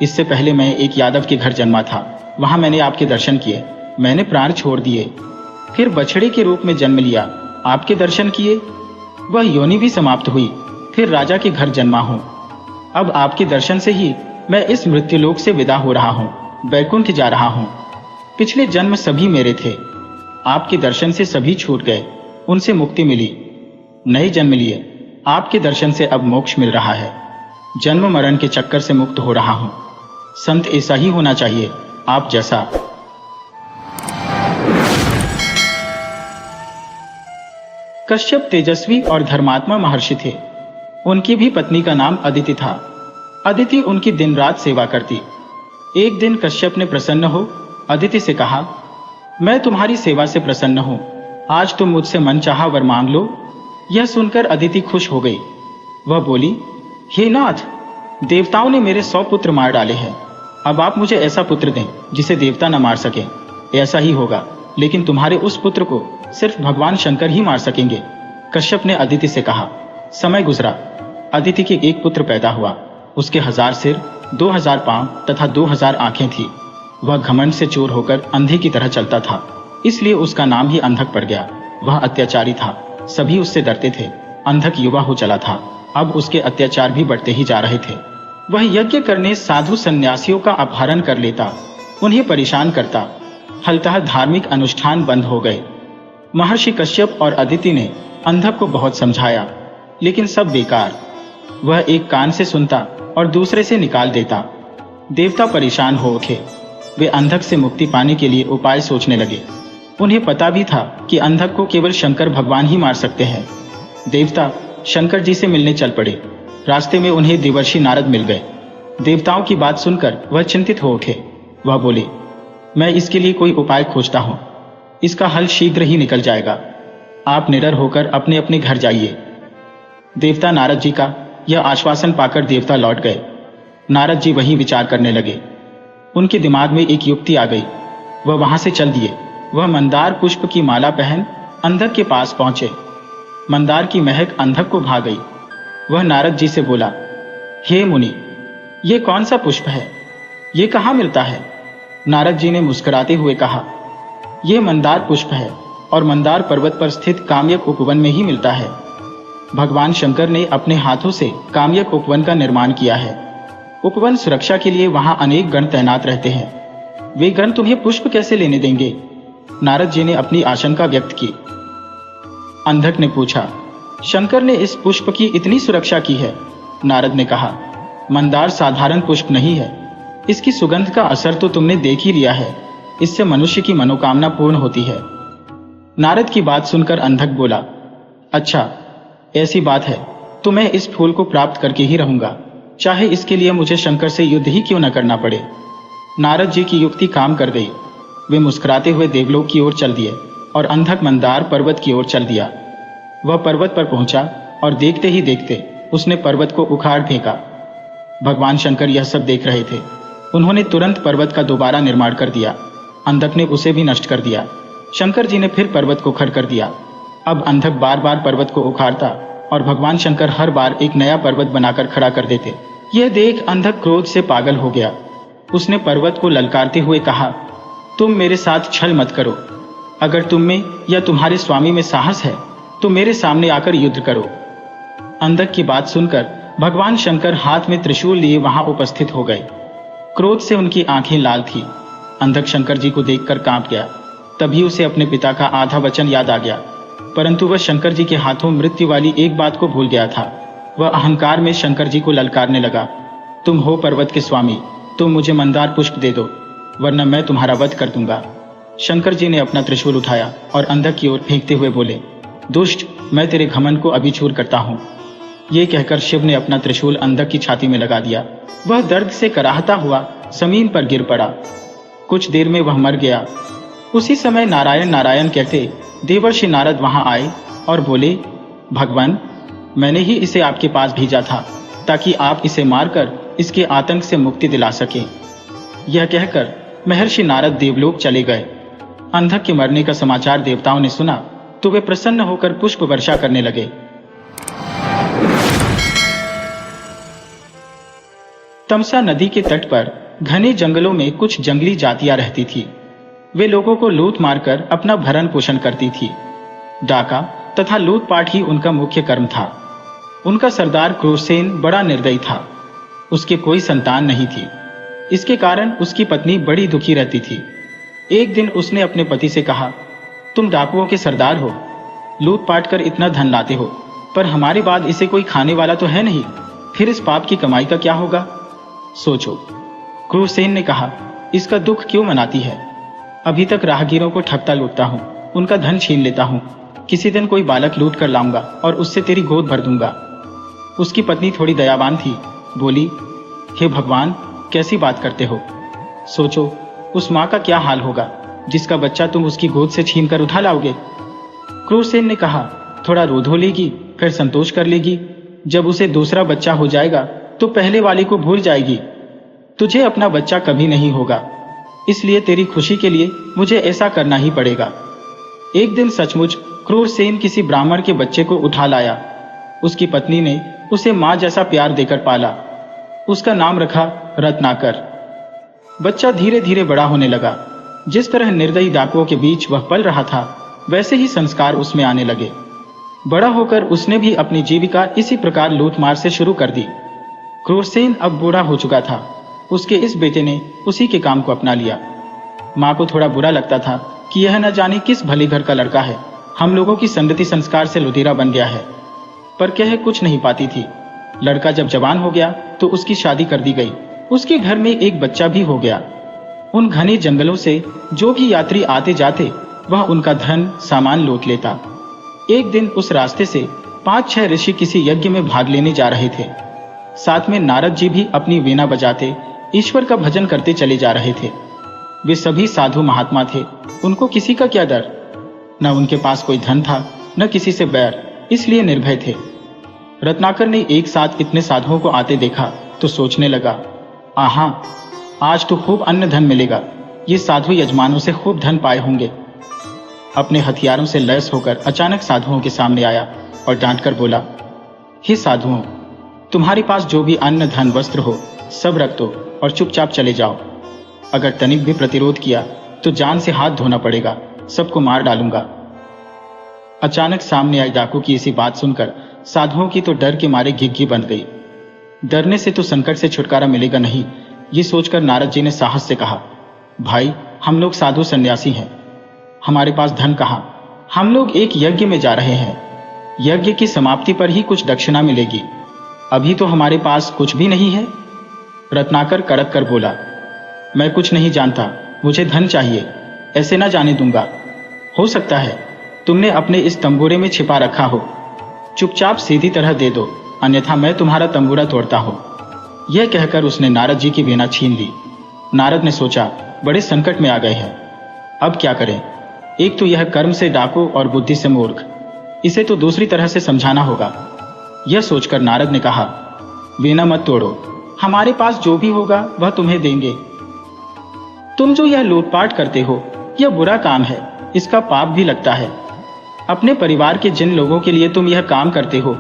इससे पहले मैं एक यादव के घर जन्मा था, वहां मैंने आपके दर्शन किए, मैंने प्राण छोड़ दिए, फिर बछड़े के रूप में जन्म लिया, आपके दर्शन किए, वह योनि भी समाप्त हुई, फिर राजा के घर जन्मा हूँ। अब आपके दर्शन से ही मैं इस मृत्युलोक से विदा हो रहा हूँ, वैकुंठ जा रहा हूँ। पिछले जन्म सभी मेरे थे, आपके दर्शन से सभी छूट गए, उनसे मुक्ति मिली, नए जन्म लिए, आपके दर्शन से अब मोक्ष मिल रहा है, जन्म मरण के चक्कर से मुक्त हो रहा हूँ। संत ऐसा ही होना चाहिए, आप जैसा। कश्यप तेजस्वी और धर्मात्मा महर्षि थे। उनकी भी पत्नी का नाम अदिति था। अदिति उनकी दिन रात सेवा करती। एक दिन कश्यप ने प्रसन्न हो अदिति से कहा, मैं तुम्हारी सेवा से प्रसन्न हूं, आज तुम मुझसे मनचाहा वर मांग लो। यह सुनकर अदिति खुश हो गई। वह बोली, हे नाथ, देवताओं ने मेरे 100 पुत्र मार डाले हैं, अब आप मुझे ऐसा पुत्र दें जिसे देवता न मार सके। ऐसा ही होगा, लेकिन तुम्हारे उस पुत्र को सिर्फ भगवान शंकर ही मार सकेंगे। कश्यप ने अदिति से कहा। समय गुजरा, अदिति के एक पुत्र पैदा हुआ। उसके 1000 सिर, 2000 पांव तथा 2000 आंखें थी। वह घमंड से चोर होकर अंधे की तरह चलता था, इसलिए उसका नाम ही अंधक पड़ गया। वह अत्याचारी था, सभी उससे डरते थे। अंधक युवा हो चला था, अब उसके अत्याचार भी बढ़ते ही जा रहे थे। वह यज्ञ करने साधु सन्यासियों का अपहरण कर लेता, उन्हें परेशान करता। फलतः धार्मिक अनुष्ठान बंद हो गए। महर्षि कश्यप और अदिति ने अंधक को बहुत समझाया, लेकिन सब बेकार। वह एक कान से सुनता और दूसरे से निकाल देता। देवता परेशान हो उठे। वे अंधक से मुक्ति पाने के लिए उपाय सोचने लगे। उन्हें पता भी था कि अंधक को केवल शंकर भगवान ही मार सकते हैं। देवता शंकर जी से मिलने चल पड़े। रास्ते में उन्हें देवर्षि नारद मिल गए। देवताओं की बात सुनकर वह चिंतित हो उठे। वह बोले, मैं इसके लिए कोई उपाय खोजता हूँ, इसका हल शीघ्र ही निकल जाएगा। आप निडर होकर अपने अपने घर जाइए। देवता नारद जी का यह आश्वासन पाकर देवता लौट गए। नारद जी वहीं विचार करने लगे। उनके दिमाग में एक युक्ति आ गई। वह वहां से चल दिए। वह मंदार पुष्प की माला पहन अंधक के पास पहुंचे। मंदार की महक अंधक को भा गई। वह नारद जी से बोला, हे मुनि, ये कौन सा पुष्प है, ये कहाँ मिलता है? नारद जी ने मुस्कुराते हुए कहा, यह मंदार पुष्प है और मंदार पर्वत पर स्थित काम्यक उपवन में ही मिलता है। भगवान शंकर ने अपने हाथों से काम्यक उपवन का निर्माण किया है। उपवन सुरक्षा के लिए वहां अनेक गण तैनात रहते हैं। वे गण तुम्हें पुष्प कैसे लेने देंगे? नारद जी ने अपनी आशंका व्यक्त की। अंधक ने पूछा, शंकर ने इस पुष्प की इतनी सुरक्षा की है? नारद ने कहा, मंदार साधारण पुष्प नहीं है, इसकी सुगंध का असर तो तुमने देख ही लिया है। इससे मनुष्य की मनोकामना पूर्ण होती है। नारद की बात सुनकर अंधक बोला, अच्छा ऐसी बात है तो मैं इस फूल को प्राप्त करके ही रहूंगा, चाहे इसके लिए मुझे शंकर से युद्ध ही क्यों न करना पड़े। नारद जी की युक्ति काम कर गई। वे मुस्कुराते हुए देवलोक की ओर चल दिए और अंधक मंदार पर्वत की ओर चल दिया। वह पर्वत पर पहुंचा और देखते ही देखते उसने पर्वत को उखाड़ फेंका। भगवान शंकर यह सब देख रहे थे। उन्होंने तुरंत पर्वत का दोबारा निर्माण कर दिया। अंधक ने उसे भी नष्ट कर दिया। शंकर जी ने फिर पर्वत को खड़ कर दिया। अब अंधक बार बार पर्वत को उखाड़ता और भगवान शंकर हर बार एक नया पर्वत बनाकर खड़ा कर देते। यह देख अंधक क्रोध से पागल हो गया। उसने पर्वत को ललकारते हुए कहा, तुम मेरे साथ छल मत करो। अगर तुम में या तुम्हारे स्वामी में साहस है तो मेरे सामने आकर युद्ध करो। अंधक की बात सुनकर भगवान शंकर हाथ में त्रिशूल लिए वहां उपस्थित हो गए। क्रोध से उनकी आंखें लाल थी। अंधक शंकर जी को देखकर कांप गया। तभी उसे अपने पिता का आधा वचन याद आ गया, परंतु वह शंकर जी के हाथों मृत्यु वाली एक बात को भूल गया था। वह अहंकार में शंकर जी को ललकारने लगा, तुम हो पर्वत के स्वामी, तुम मुझे मंदार पुष्प दे दो, वरना मैं तुम्हारा वध कर दूंगा। शंकर जी ने अपना त्रिशूल उठाया और अंधक की ओर फेंकते हुए बोले, दुष्ट, मैं तेरे घमंड को अभी चूर करता हूं। ये कहकर शिव ने अपना त्रिशूल अंधक की छाती में लगा दिया। वह दर्द से कराहता हुआ जमीन पर गिर पड़ा। कुछ देर में वह मर गया। उसी समय नारायण नारायण कहते देवर्षि नारद वहां आए और बोले, भगवान, मैंने ही इसे आपके पास भेजा था ताकि आप इसे मारकर इसके आतंक से मुक्ति दिला सकें। यह कहकर महर्षि नारद देवलोक चले गए। अंधक के मरने का समाचार देवताओं ने सुना तो वे प्रसन्न होकर पुष्प वर्षा करने लगे। तमसा नदी के तट पर घने जंगलों में कुछ जंगली जातियां रहती थी। वे लोगों को लूट मारकर अपना भरण पोषण करती थी। डाका तथा लूटपाट ही उनका मुख्य कर्म था। उनका सरदार क्रूरसेन बड़ा निर्दयी था। उसके कोई संतान नहीं थी। इसके कारण उसकी पत्नी बड़ी दुखी रहती थी। एक दिन उसने अपने पति से कहा, तुम डाकुओं के सरदार हो, लूटपाट कर इतना धन लाते हो, पर हमारे बाद इसे कोई खाने वाला तो है नहीं, फिर इस पाप की कमाई का क्या होगा? सोचो। क्रूरसेन ने कहा, इसका दुख क्यों मनाती है? अभी तक राहगीरों को ठगता लूटता हूं, उनका धन छीन लेता हूं। किसी दिन कोई बालक लूट कर लाऊंगा और उससे तेरी गोद भर दूंगा। उसकी पत्नी थोड़ी दयावान थी, बोली, हे भगवान, कैसी बात करते हो? सोचो, उस माँ का क्या हाल होगा जिसका बच्चा तुम उसकी गोद से छीन कर उठा लाओगे। क्रूरसेन ने कहा, थोड़ा रो धो लेगी, फिर संतोष कर लेगी। जब उसे दूसरा बच्चा हो जाएगा तो पहले वाले को भूल जाएगी। तुझे अपना बच्चा कभी नहीं होगा, इसलिए तेरी खुशी के लिए मुझे ऐसा करना ही पड़ेगा। एक दिन सचमुच क्रूरसेन किसी ब्राह्मण के बच्चे को उठा लाया। उसकी पत्नी ने उसे माँ जैसा प्यार देकर पाला। उसका नाम रखा रत्नाकर। बच्चा धीरे धीरे बड़ा होने लगा। जिस तरह निर्दयी डाकुओं के बीच वह पल रहा था, वैसे ही संस्कार उसमें आने लगे। बड़ा होकर उसने भी अपनी जीविका इसी प्रकार लूटमार से शुरू कर दी। क्रूरसेन अब बूढ़ा हो चुका था। उसके इस बेटे ने उसी के काम को अपना लिया। माँ को थोड़ा बुरा लगता था कि यह न जाने किस भले घर का लड़का है, हम लोगों की संगति संस्कार से लुटेरा बन गया है, पर कह कुछ नहीं पाती थी। लड़का जब जवान हो गया तो उसकी शादी कर दी गई। उसके घर में एक बच्चा भी हो गया। उन घने जंगलों से जो भी यात्री आते जाते वह उनका धन सामान लूट लेता। एक दिन उस रास्ते से 5-6 ऋषि किसी यज्ञ में भाग लेने जा रहे थे। साथ में नारद जी भी अपनी वीणा बजाते ईश्वर का भजन करते चले जा रहे थे। वे सभी साधु महात्मा थे। उनको किसी का क्या डर? न उनके पास कोई धन था, न किसी से बैर, इसलिए निर्भय थे। रत्नाकर ने एक साथ इतने साधुओं को आते देखा तो सोचने लगा, आहा, आज तो खूब अन्न धन मिलेगा। ये साधु यजमानों से खूब धन पाए होंगे। अपने हथियारों से लैस होकर अचानक साधुओं के सामने आया और डांटकर बोला, हे साधुओं, तुम्हारे पास जो भी अन्न धन वस्त्र हो सब रख दो और चुपचाप चले जाओ। अगर तनिक भी प्रतिरोध किया तो जान से हाथ धोना पड़ेगा, सबको मार डालूंगा। अचानक सामने आई डाकू की ऐसी बात सुनकर साधुओं की तो डर के मारे घिघी बंध गई। डरने से तो संकट से छुटकारा मिलेगा नहीं, ये सोचकर नारद जी ने साहस से कहा, भाई, हम लोग साधु सन्यासी हैं, हमारे पास धन कहाँ? हम लोग एक यज्ञ में जा रहे हैं। यज्ञ की समाप्ति पर ही कुछ दक्षिणा मिलेगी, अभी तो हमारे पास कुछ भी नहीं है। रत्नाकर कड़क कर बोला, मैं कुछ नहीं जानता, मुझे धन चाहिए, ऐसे ना जाने दूंगा। हो सकता है तुमने अपने इस तंबूरे में छिपा रखा हो, चुपचाप सीधी तरह दे दो, अन्यथा मैं तुम्हारा तंबूरा तोड़ता हूं। यह कहकर उसने नारद जी की वीणा छीन ली। नारद ने सोचा, बड़े संकट में आ गए हैं, अब क्या करें? एक तो यह कर्म से डाकू और बुद्धि से मूर्ख, इसे तो दूसरी तरह से समझाना होगा। यह सोचकर नारद ने कहा, वीणा मत तोड़ो, हमारे पास जो भी होगा वह तुम्हें देंगे। तुम जो यह लूटपाट करते हो यह बुरा काम है, इसका पाप भी लगता है। अपने परिवार के जिन लोगों के लिए तुम यह काम करते हो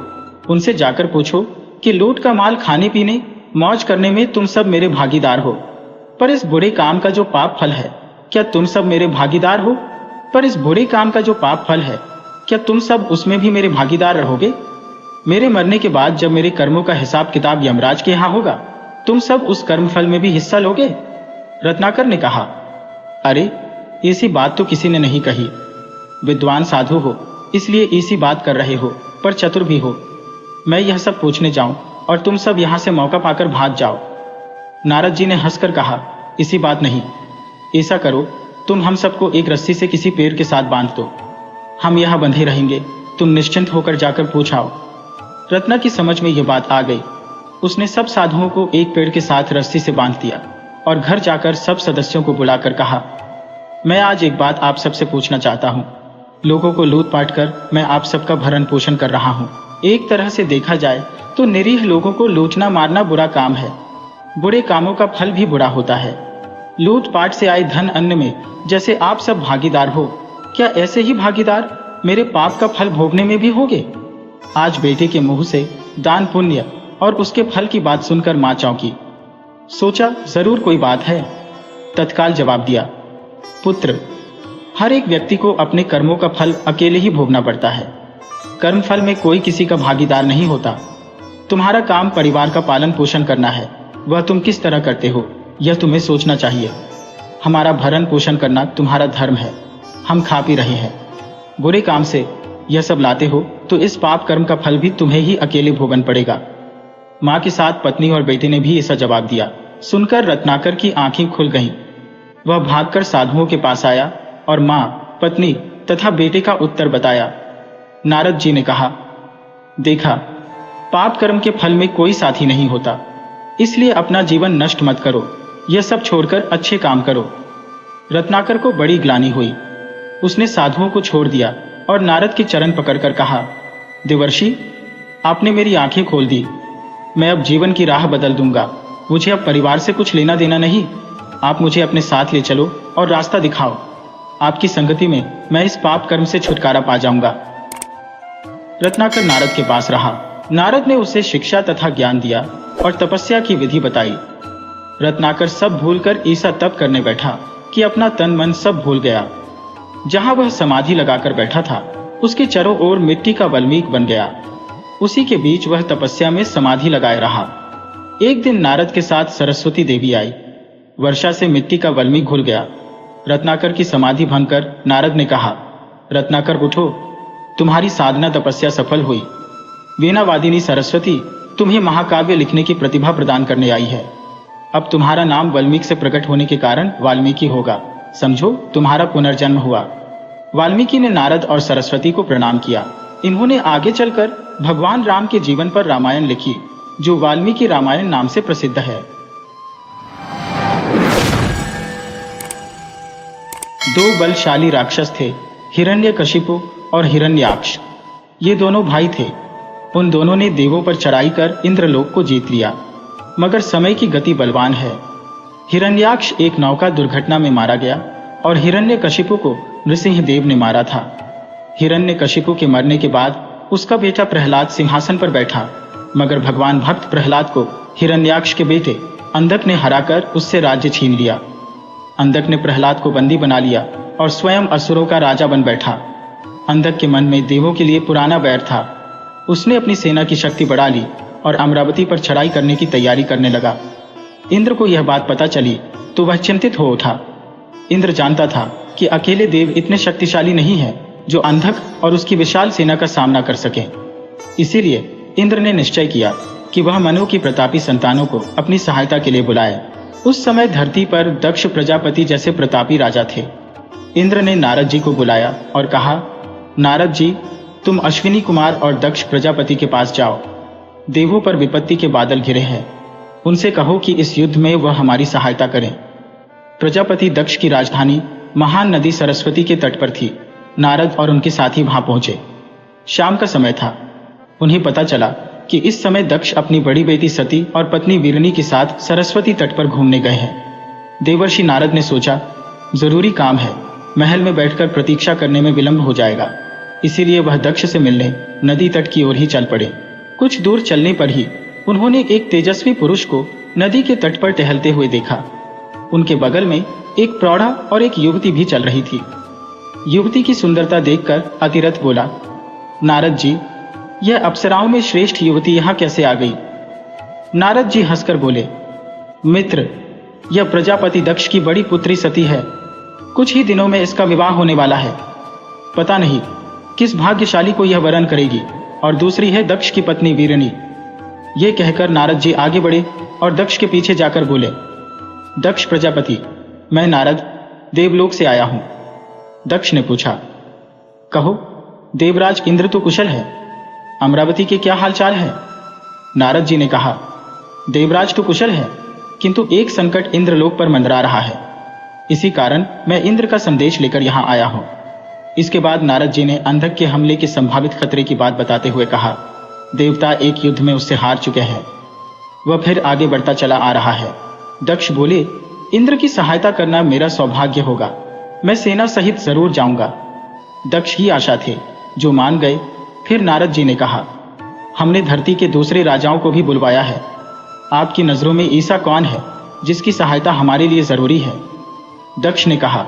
उनसे जाकर पूछो कि लूट का माल खाने पीने मौज करने में तुम सब मेरे भागीदार हो, पर इस बुरे काम का जो पाप फल है, क्या तुम सब मेरे भागीदार हो? पर इस बुरे काम का जो पाप फल है, क्या तुम सब उसमें भी मेरे भागीदार रहोगे? मेरे मरने के बाद जब मेरे कर्मों का हिसाब किताब यमराज के यहाँ होगा, तुम सब उस कर्म फल में भी हिस्सा लोगे? रत्नाकर ने कहा, अरे ऐसी बात तो किसी ने नहीं कही। विद्वान साधु हो इसलिए ऐसी बात कर रहे हो, पर चतुर भी हो। मैं यह सब पूछने जाऊं और तुम सब यहां से मौका पाकर भाग जाओ। नारद जी ने हंसकर कहा, इसी बात नहीं, ऐसा करो तुम हम सबको एक रस्सी से किसी पेड़ के साथ बांध दो, हम यहां बंधे रहेंगे, तुम निश्चिंत होकर जाकर पूछ आओ। रत्ना की समझ में यह बात आ गई। उसने सब साधुओं को एक पेड़ के साथ रस्सी से बांध दिया और घर जाकर सब सदस्यों को बुलाकर कहा, मैं आज एक बात आप सबसे पूछना चाहता हूं। लोगों को लूट पाट कर मैं आप सबका भरण पोषण कर रहा हूं। एक तरह से देखा जाए तो निरीह लोगों को लूटना मारना बुरा काम है। बुरे कामों का फल भी बुरा होता है। लूट पाट से आए धन अन्न में जैसे आप सब भागीदार हो, क्या ऐसे ही भागीदार मेरे पाप का फल भोगने में भी होगे? आज बेटे के मुंह से दान पुण्य और उसके फल की बात सुनकर मां चौंकी। सोचा जरूर कोई बात है। तत्काल जवाब दिया, पुत्र, हर एक व्यक्ति को अपने कर्मों का फल अकेले ही भोगना पड़ता है। कर्म फल में कोई किसी का भागीदार नहीं होता। तुम्हारा काम परिवार का पालन पोषण करना है, वह तुम किस तरह करते हो यह तुम्हें सोचना चाहिए। हमारा भरण पोषण करना तुम्हारा धर्म है। हम खा पी रहे हैं, बुरे काम से यह सब लाते हो तो इस पाप कर्म का फल भी तुम्हें ही अकेले भोगन पड़ेगा। मां के साथ पत्नी और बेटे ने भी ऐसा जवाब दिया। सुनकर रत्नाकर की आंखें खुल गईं। वह भागकर साधुओं के पास आया और मां, पत्नी तथा बेटे का उत्तर बताया। नारद जी ने कहा, देखा, पाप कर्म के फल में कोई साथी नहीं होता, इसलिए अपना जीवन नष्ट मत करो, यह सब छोड़कर अच्छे काम करो। रत्नाकर को बड़ी ग्लानि हुई। उसने साधुओं को छोड़ दिया और नारद के चरण पकड़कर कहा, देवर्षि, आपने मेरी आंखें खोल दी। मैं अब जीवन की राह बदल दूंगा। मुझे अब परिवार से कुछ लेना देना नहीं। आप मुझे अपने साथ ले चलो और रास्ता दिखाओ। आपकी संगति में मैं इस पाप कर्म से छुटकारा पा जाऊंगा। रत्नाकर नारद के पास रहा। नारद ने उसे शिक्षा तथा ज्ञान दिया और तपस्या की विधि बताई। रत्नाकर सब भूलकर ऐसा तप करने बैठा कि अपना तन मन सब भूल गया। जहां वह समाधि लगाकर बैठा था, उसके चारों ओर मिट्टी का वल्मीक बन गया। उसी के बीच वह तपस्या में समाधि लगाए रहा। एक दिन नारद के साथ सरस्वती देवी आई। वर्षा से मिट्टी का वल्मीक घुल गया। रत्नाकर की समाधि भंग कर नारद ने कहा, रत्नाकर उठो, तुम्हारी साधना तपस्या सफल हुई। वीणावादिनी सरस्वती तुम्हें महाकाव्य लिखने की प्रतिभा प्रदान करने आई है। अब तुम्हारा नाम वाल्मीकि से प्रकट होने के कारण वाल्मीकि होगा। समझो, तुम्हारा पुनर्जन्म हुआ। वाल्मीकि ने नारद और सरस्वती को प्रणाम किया। इन्होंने आगे चलकर भगवान राम के जीवन पर रामायण लिखी, जो वाल्मीकि रामायण नाम से प्रसिद्ध है। दो बलशाली राक्षस थे, हिरण्यकशिपु और हिरण्याक्ष। ये दोनों भाई थे। उन दोनों ने देवों पर चढ़ाई कर इंद्रलोक को जीत लिया, मगर समय की गति बलवान है। हिरण्याक्ष एक नौका दुर्घटना में मारा गया और हिरण्यकशिपु को नृसिंहदेव ने मारा था। हिरण्यकशिपु के मरने के बाद उसका बेटा प्रहलाद सिंहासन पर बैठा, मगर भगवान भक्त प्रहलाद को हिरण्याक्ष के बेटे अंधक ने हराकर उससे राज्य छीन लिया। अंधक ने प्रहलाद को बंदी बना लिया और स्वयं असुरों का राजा बन बैठा। अंधक के मन में देवों के लिए पुराना वैर था। उसने अपनी सेना की शक्ति बढ़ा ली और अमरावती पर चढ़ाई करने की तैयारी करने लगा। इंद्र को यह बात पता चली तो वह चिंतित हो उठा। इंद्र जानता था कि अकेले देव इतने शक्तिशाली नहीं है जो अंधक और उसकी विशाल सेना का सामना कर सके। इसीलिए इंद्र ने निश्चय किया कि वह मनु की प्रतापी संतानों को अपनी सहायता के लिए बुलाए। उस समय धरती पर दक्ष प्रजापति जैसे प्रतापी राजा थे। इंद्र ने नारद जी को बुलाया और कहा, नारद जी, तुम अश्विनी कुमार और दक्ष प्रजापति के पास जाओ। देवों पर विपत्ति के बादल घिरे हैं। उनसे कहो कि इस युद्ध में वह हमारी सहायता करें। प्रजापति दक्ष की राजधानी महान नदी सरस्वती के तट पर थी। नारद और उनके साथी वहां पहुंचे। शाम का समय था। उन्हें पता चला कि इस समय दक्ष अपनी बड़ी बेटी सती और पत्नी वीरनी के साथ सरस्वती तट पर घूमने गए हैं। देवर्षि नारद ने सोचा, जरूरी काम है, महल में बैठकर प्रतीक्षा करने में विलंब हो जाएगा। इसीलिए वह दक्ष से मिलने नदी तट की ओर ही चल पड़े। कुछ दूर चलने पर ही उन्होंने एक तेजस्वी पुरुष को नदी के तट पर टहलते हुए देखा। उनके बगल में एक प्रौढ़ा और एक युवती भी चल रही थी। युवती की सुंदरता देखकर अतिरथ बोला, नारद जी, यह अप्सराओं में श्रेष्ठ युवती यहाँ कैसे आ गई? नारद जी हंसकर बोले, मित्र, यह प्रजापति दक्ष की बड़ी पुत्री सती है। कुछ ही दिनों में इसका विवाह होने वाला है। पता नहीं किस भाग्यशाली को यह वरण करेगी। और दूसरी है दक्ष की पत्नी वीरनी। ये कहकर नारद जी आगे बढ़े और दक्ष के पीछे जाकर बोले, दक्ष प्रजापति, मैं नारद देवलोक से आया हूं। दक्ष ने पूछा, कहो, देवराज इंद्र तो कुशल है, अमरावती के क्या हालचाल है? नारद जी ने कहा, देवराज तो कुशल है, किंतु एक संकट इंद्रलोक पर मंडरा रहा है। इसी कारण मैं इंद्र का संदेश लेकर यहां आया हूं। इसके बाद नारद जी ने अंधक के हमले के संभावित खतरे की बात बताते हुए कहा, देवता एक युद्ध में उससे हार चुके हैं। वह फिर आगे बढ़ता चला आ रहा है। दक्ष बोले, इंद्र की सहायता करना मेरा सौभाग्य होगा। मैं सेना सहित जरूर जाऊंगा। दक्ष ही आशा थे, जो मान गए। फिर नारद जी ने कहा, हमने धरती के दूसरे राजाओं को भी बुलवाया है। आपकी नजरों में ऐसा कौन है जिसकी सहायता हमारे लिए जरूरी है? दक्ष ने कहा,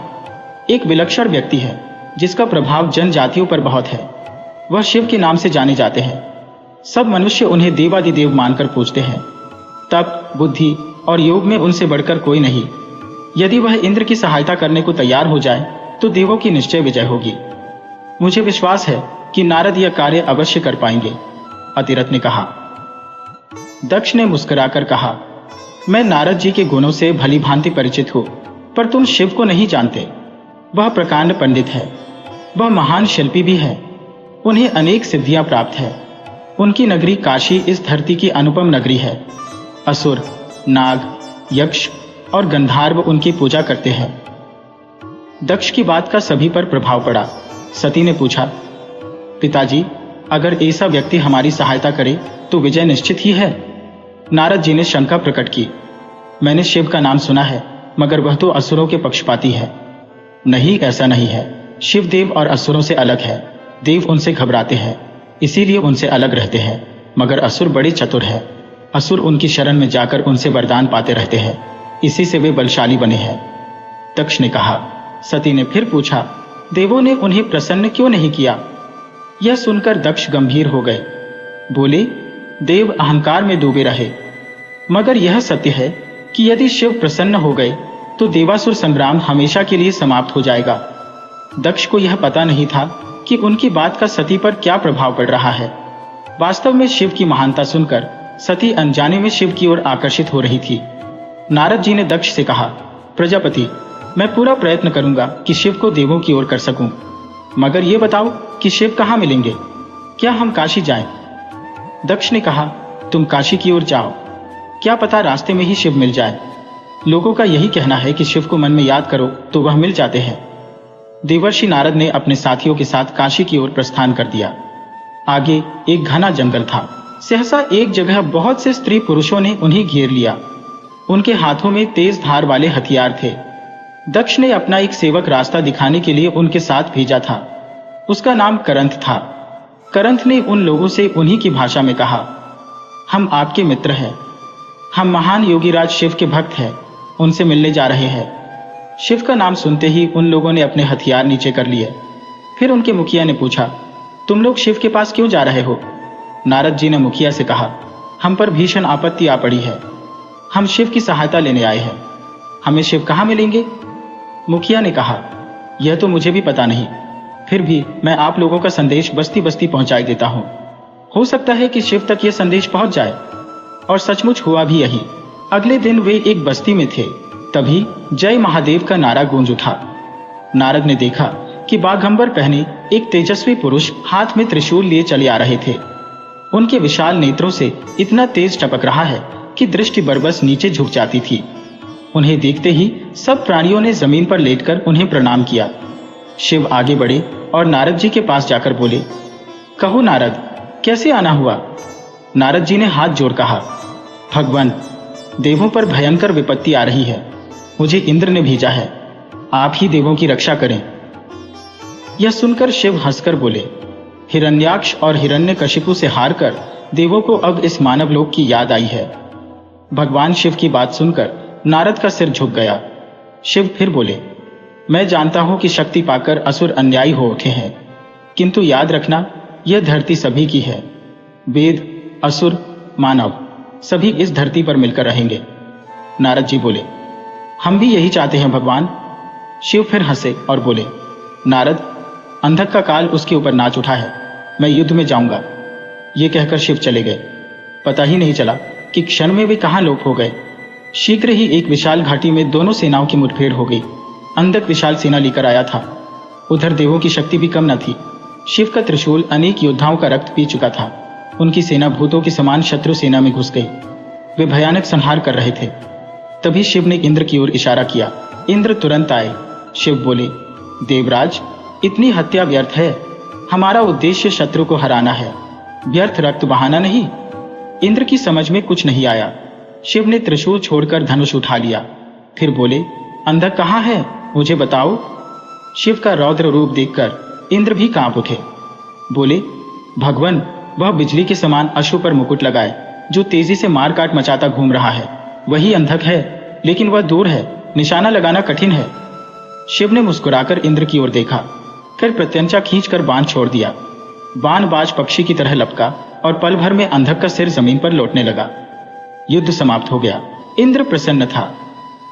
एक विलक्षण व्यक्ति है जिसका प्रभाव जनजातियों पर बहुत है। वह शिव के नाम से जाने जाते हैं। सब मनुष्य उन्हें देवादिदेव मानकर पूजते हैं। तप, बुद्धि और योग में उनसे बढ़कर कोई नहीं। यदि वह इंद्र की सहायता करने को तैयार हो जाए तो देवों की निश्चय विजय होगी। मुझे विश्वास है कि नारद यह कार्य अवश्य कर पाएंगे, अतिरथ ने कहा। दक्ष ने मुस्कुराकर कहा, मैं नारद जी के गुणों से भली भांति परिचित हूं, पर तुम शिव को नहीं जानते। वह प्रकांड पंडित है। वह महान शिल्पी भी है। उन्हें अनेक सिद्धियां प्राप्त है। उनकी नगरी काशी इस धरती की अनुपम नगरी है। असुर, नाग, यक्ष और गंधर्व उनकी पूजा करते हैं। दक्ष की बात का सभी पर प्रभाव पड़ा। सती ने पूछा, पिताजी, अगर ऐसा व्यक्ति हमारी सहायता करे तो विजय निश्चित ही है। नारद जी ने शंका प्रकट की, मैंने शिव का नाम सुना है, मगर वह तो असुरों के पक्षपाती है। नहीं, ऐसा नहीं है। शिव देव और असुरों से अलग है। देव उनसे घबराते हैं, इसीलिए उनसे अलग रहते हैं, मगर असुर बड़े चतुर है। असुर उनकी शरण में जाकर उनसे वरदान पाते रहते हैं, इसी से वे बलशाली बने हैं। दक्ष ने कहा। सती ने फिर पूछा, देवों ने उन्हें प्रसन्न क्यों नहीं किया? यह सुनकर दक्ष गंभीर हो गए। बोले, देव अहंकार में डूबे रहे, मगर यह सत्य है कि यदि शिव प्रसन्न हो गए तो देवासुर संग्राम हमेशा के लिए समाप्त हो जाएगा। दक्ष को यह पता नहीं था कि उनकी बात का सती पर क्या प्रभाव पड़ रहा है। वास्तव में शिव की महानता सुनकर सती अनजाने में शिव की ओर आकर्षित हो रही थी। नारद जी ने दक्ष से कहा, प्रजापति, मैं पूरा प्रयत्न करूंगा कि शिव को देवों की ओर कर सकूं, मगर ये बताओ कि शिव कहाँ मिलेंगे? क्या हम काशी जाएं? दक्ष ने कहा, तुम काशी की ओर जाओ, क्या पता रास्ते में ही शिव मिल जाए। लोगों का यही कहना है कि शिव को मन में याद करो तो वह मिल जाते हैं। देवर्षि नारद ने अपने साथियों के साथ काशी की ओर प्रस्थान कर दिया। आगे एक घना जंगल था। सहसा एक जगह बहुत से स्त्री पुरुषों ने उन्हें घेर लिया। उनके हाथों में तेज धार वाले हथियार थे। दक्ष ने अपना एक सेवक रास्ता दिखाने के लिए उनके साथ भेजा था। उसका नाम करंथ था। करंथ ने उन लोगों से उन्हीं की भाषा में कहा, हम आपके मित्र हैं। हम महान योगीराज शिव के भक्त हैं, उनसे मिलने जा रहे हैं। शिव का नाम सुनते ही उन लोगों ने अपने हथियार नीचे कर लिए। फिर उनके मुखिया ने पूछा, तुम लोग शिव के पास क्यों जा रहे हो? नारद जी ने मुखिया से कहा, हम पर भीषण आपत्ति आ पड़ी है। हम शिव की सहायता लेने आए हैं। हमें शिव कहाँ मिलेंगे? मुखिया ने कहा, यह तो मुझे भी पता नहीं, फिर भी मैं आप लोगों का संदेश बस्ती बस्ती पहुंचाई देता हूं। हो सकता है कि शिव तक यह संदेश पहुंच जाए। और सचमुच हुआ भी यही। अगले दिन वे एक बस्ती में थे। तभी जय महादेव का नारा गूंज उठा। नारद ने देखा कि बाघंबर पहने एक तेजस्वी पुरुष हाथ में त्रिशूल लिए चले आ रहे थे। उनके विशाल नेत्रों से इतना तेज टपक रहा है कि दृष्टि बरबस नीचे झुक जाती थी। उन्हें देखते ही सब प्राणियों ने जमीन पर लेटकर उन्हें प्रणाम किया। शिव आगे बढ़े और नारद जी के पास जाकर बोले, कहो नारद, कैसे आना हुआ? नारद जी ने हाथ जोड़ कहा, भगवान, देवों पर भयंकर विपत्ति आ रही है। मुझे इंद्र ने भेजा है, आप ही देवों की रक्षा करें। यह सुनकर शिव हंसकर बोले, हिरण्याक्ष और हिरण्यकशिपु से हारकर देवों को अब इस मानवलोक की याद आई है। भगवान शिव की बात सुनकर नारद का सिर झुक गया। शिव फिर बोले, मैं जानता हूं कि शक्ति पाकर असुर अन्यायी हो उठे हैं, किंतु याद रखना यह धरती सभी की है। वेद, असुर, मानव सभी इस धरती पर मिलकर रहेंगे। नारद जी बोले, हम भी यही चाहते हैं भगवान। शिव फिर हंसे और बोले, नारद, अंधक का काल उसके ऊपर नाच उठा है, मैं युद्ध में जाऊंगा। ये कहकर शिव चले गए। पता ही नहीं चला कि क्षण में वे कहां लोप हो गए। शीघ्र ही एक विशाल घाटी में दोनों सेनाओं की मुठभेड़ हो गई। अंधक विशाल सेना लेकर आया था। उधर देवों की शक्ति भी कम न थी। शिव का त्रिशूल अनेक योद्धाओं का रक्त पी चुका था। उनकी सेना भूतों की समान शत्रु सेना में घुस गई। वे भयानक संहार कर रहे थे। तभी शिव ने इंद्र की ओर इशारा किया। इंद्र तुरंत आए। शिव बोले, देवराज, इतनी हत्या व्यर्थ है। हमारा उद्देश्य शत्रु को हराना है, व्यर्थ रक्त बहाना नहीं। इंद्र की समझ में कुछ नहीं आया। शिव ने त्रिशूल छोड़कर धनुष उठा लिया। फिर बोले, अंधक कहाँ है, मुझे बताओ। शिव का रौद्र रूप देखकर इंद्र भी कांप उठे। बोले, भगवान, वह बिजली के समान अश्व पर मुकुट लगाए जो तेजी से मार काट मचाता घूम रहा है, वही अंधक है, लेकिन वह दूर है, निशाना लगाना कठिन है। शिव ने मुस्कुराकर इंद्र की ओर देखा, फिर प्रत्यंचा खींचकर बाण छोड़ दिया। बाण बाज पक्षी की तरह लपका और पल भर में अंधक का सिर जमीन पर लौटने लगा। युद्ध समाप्त हो गया। इंद्र प्रसन्न था।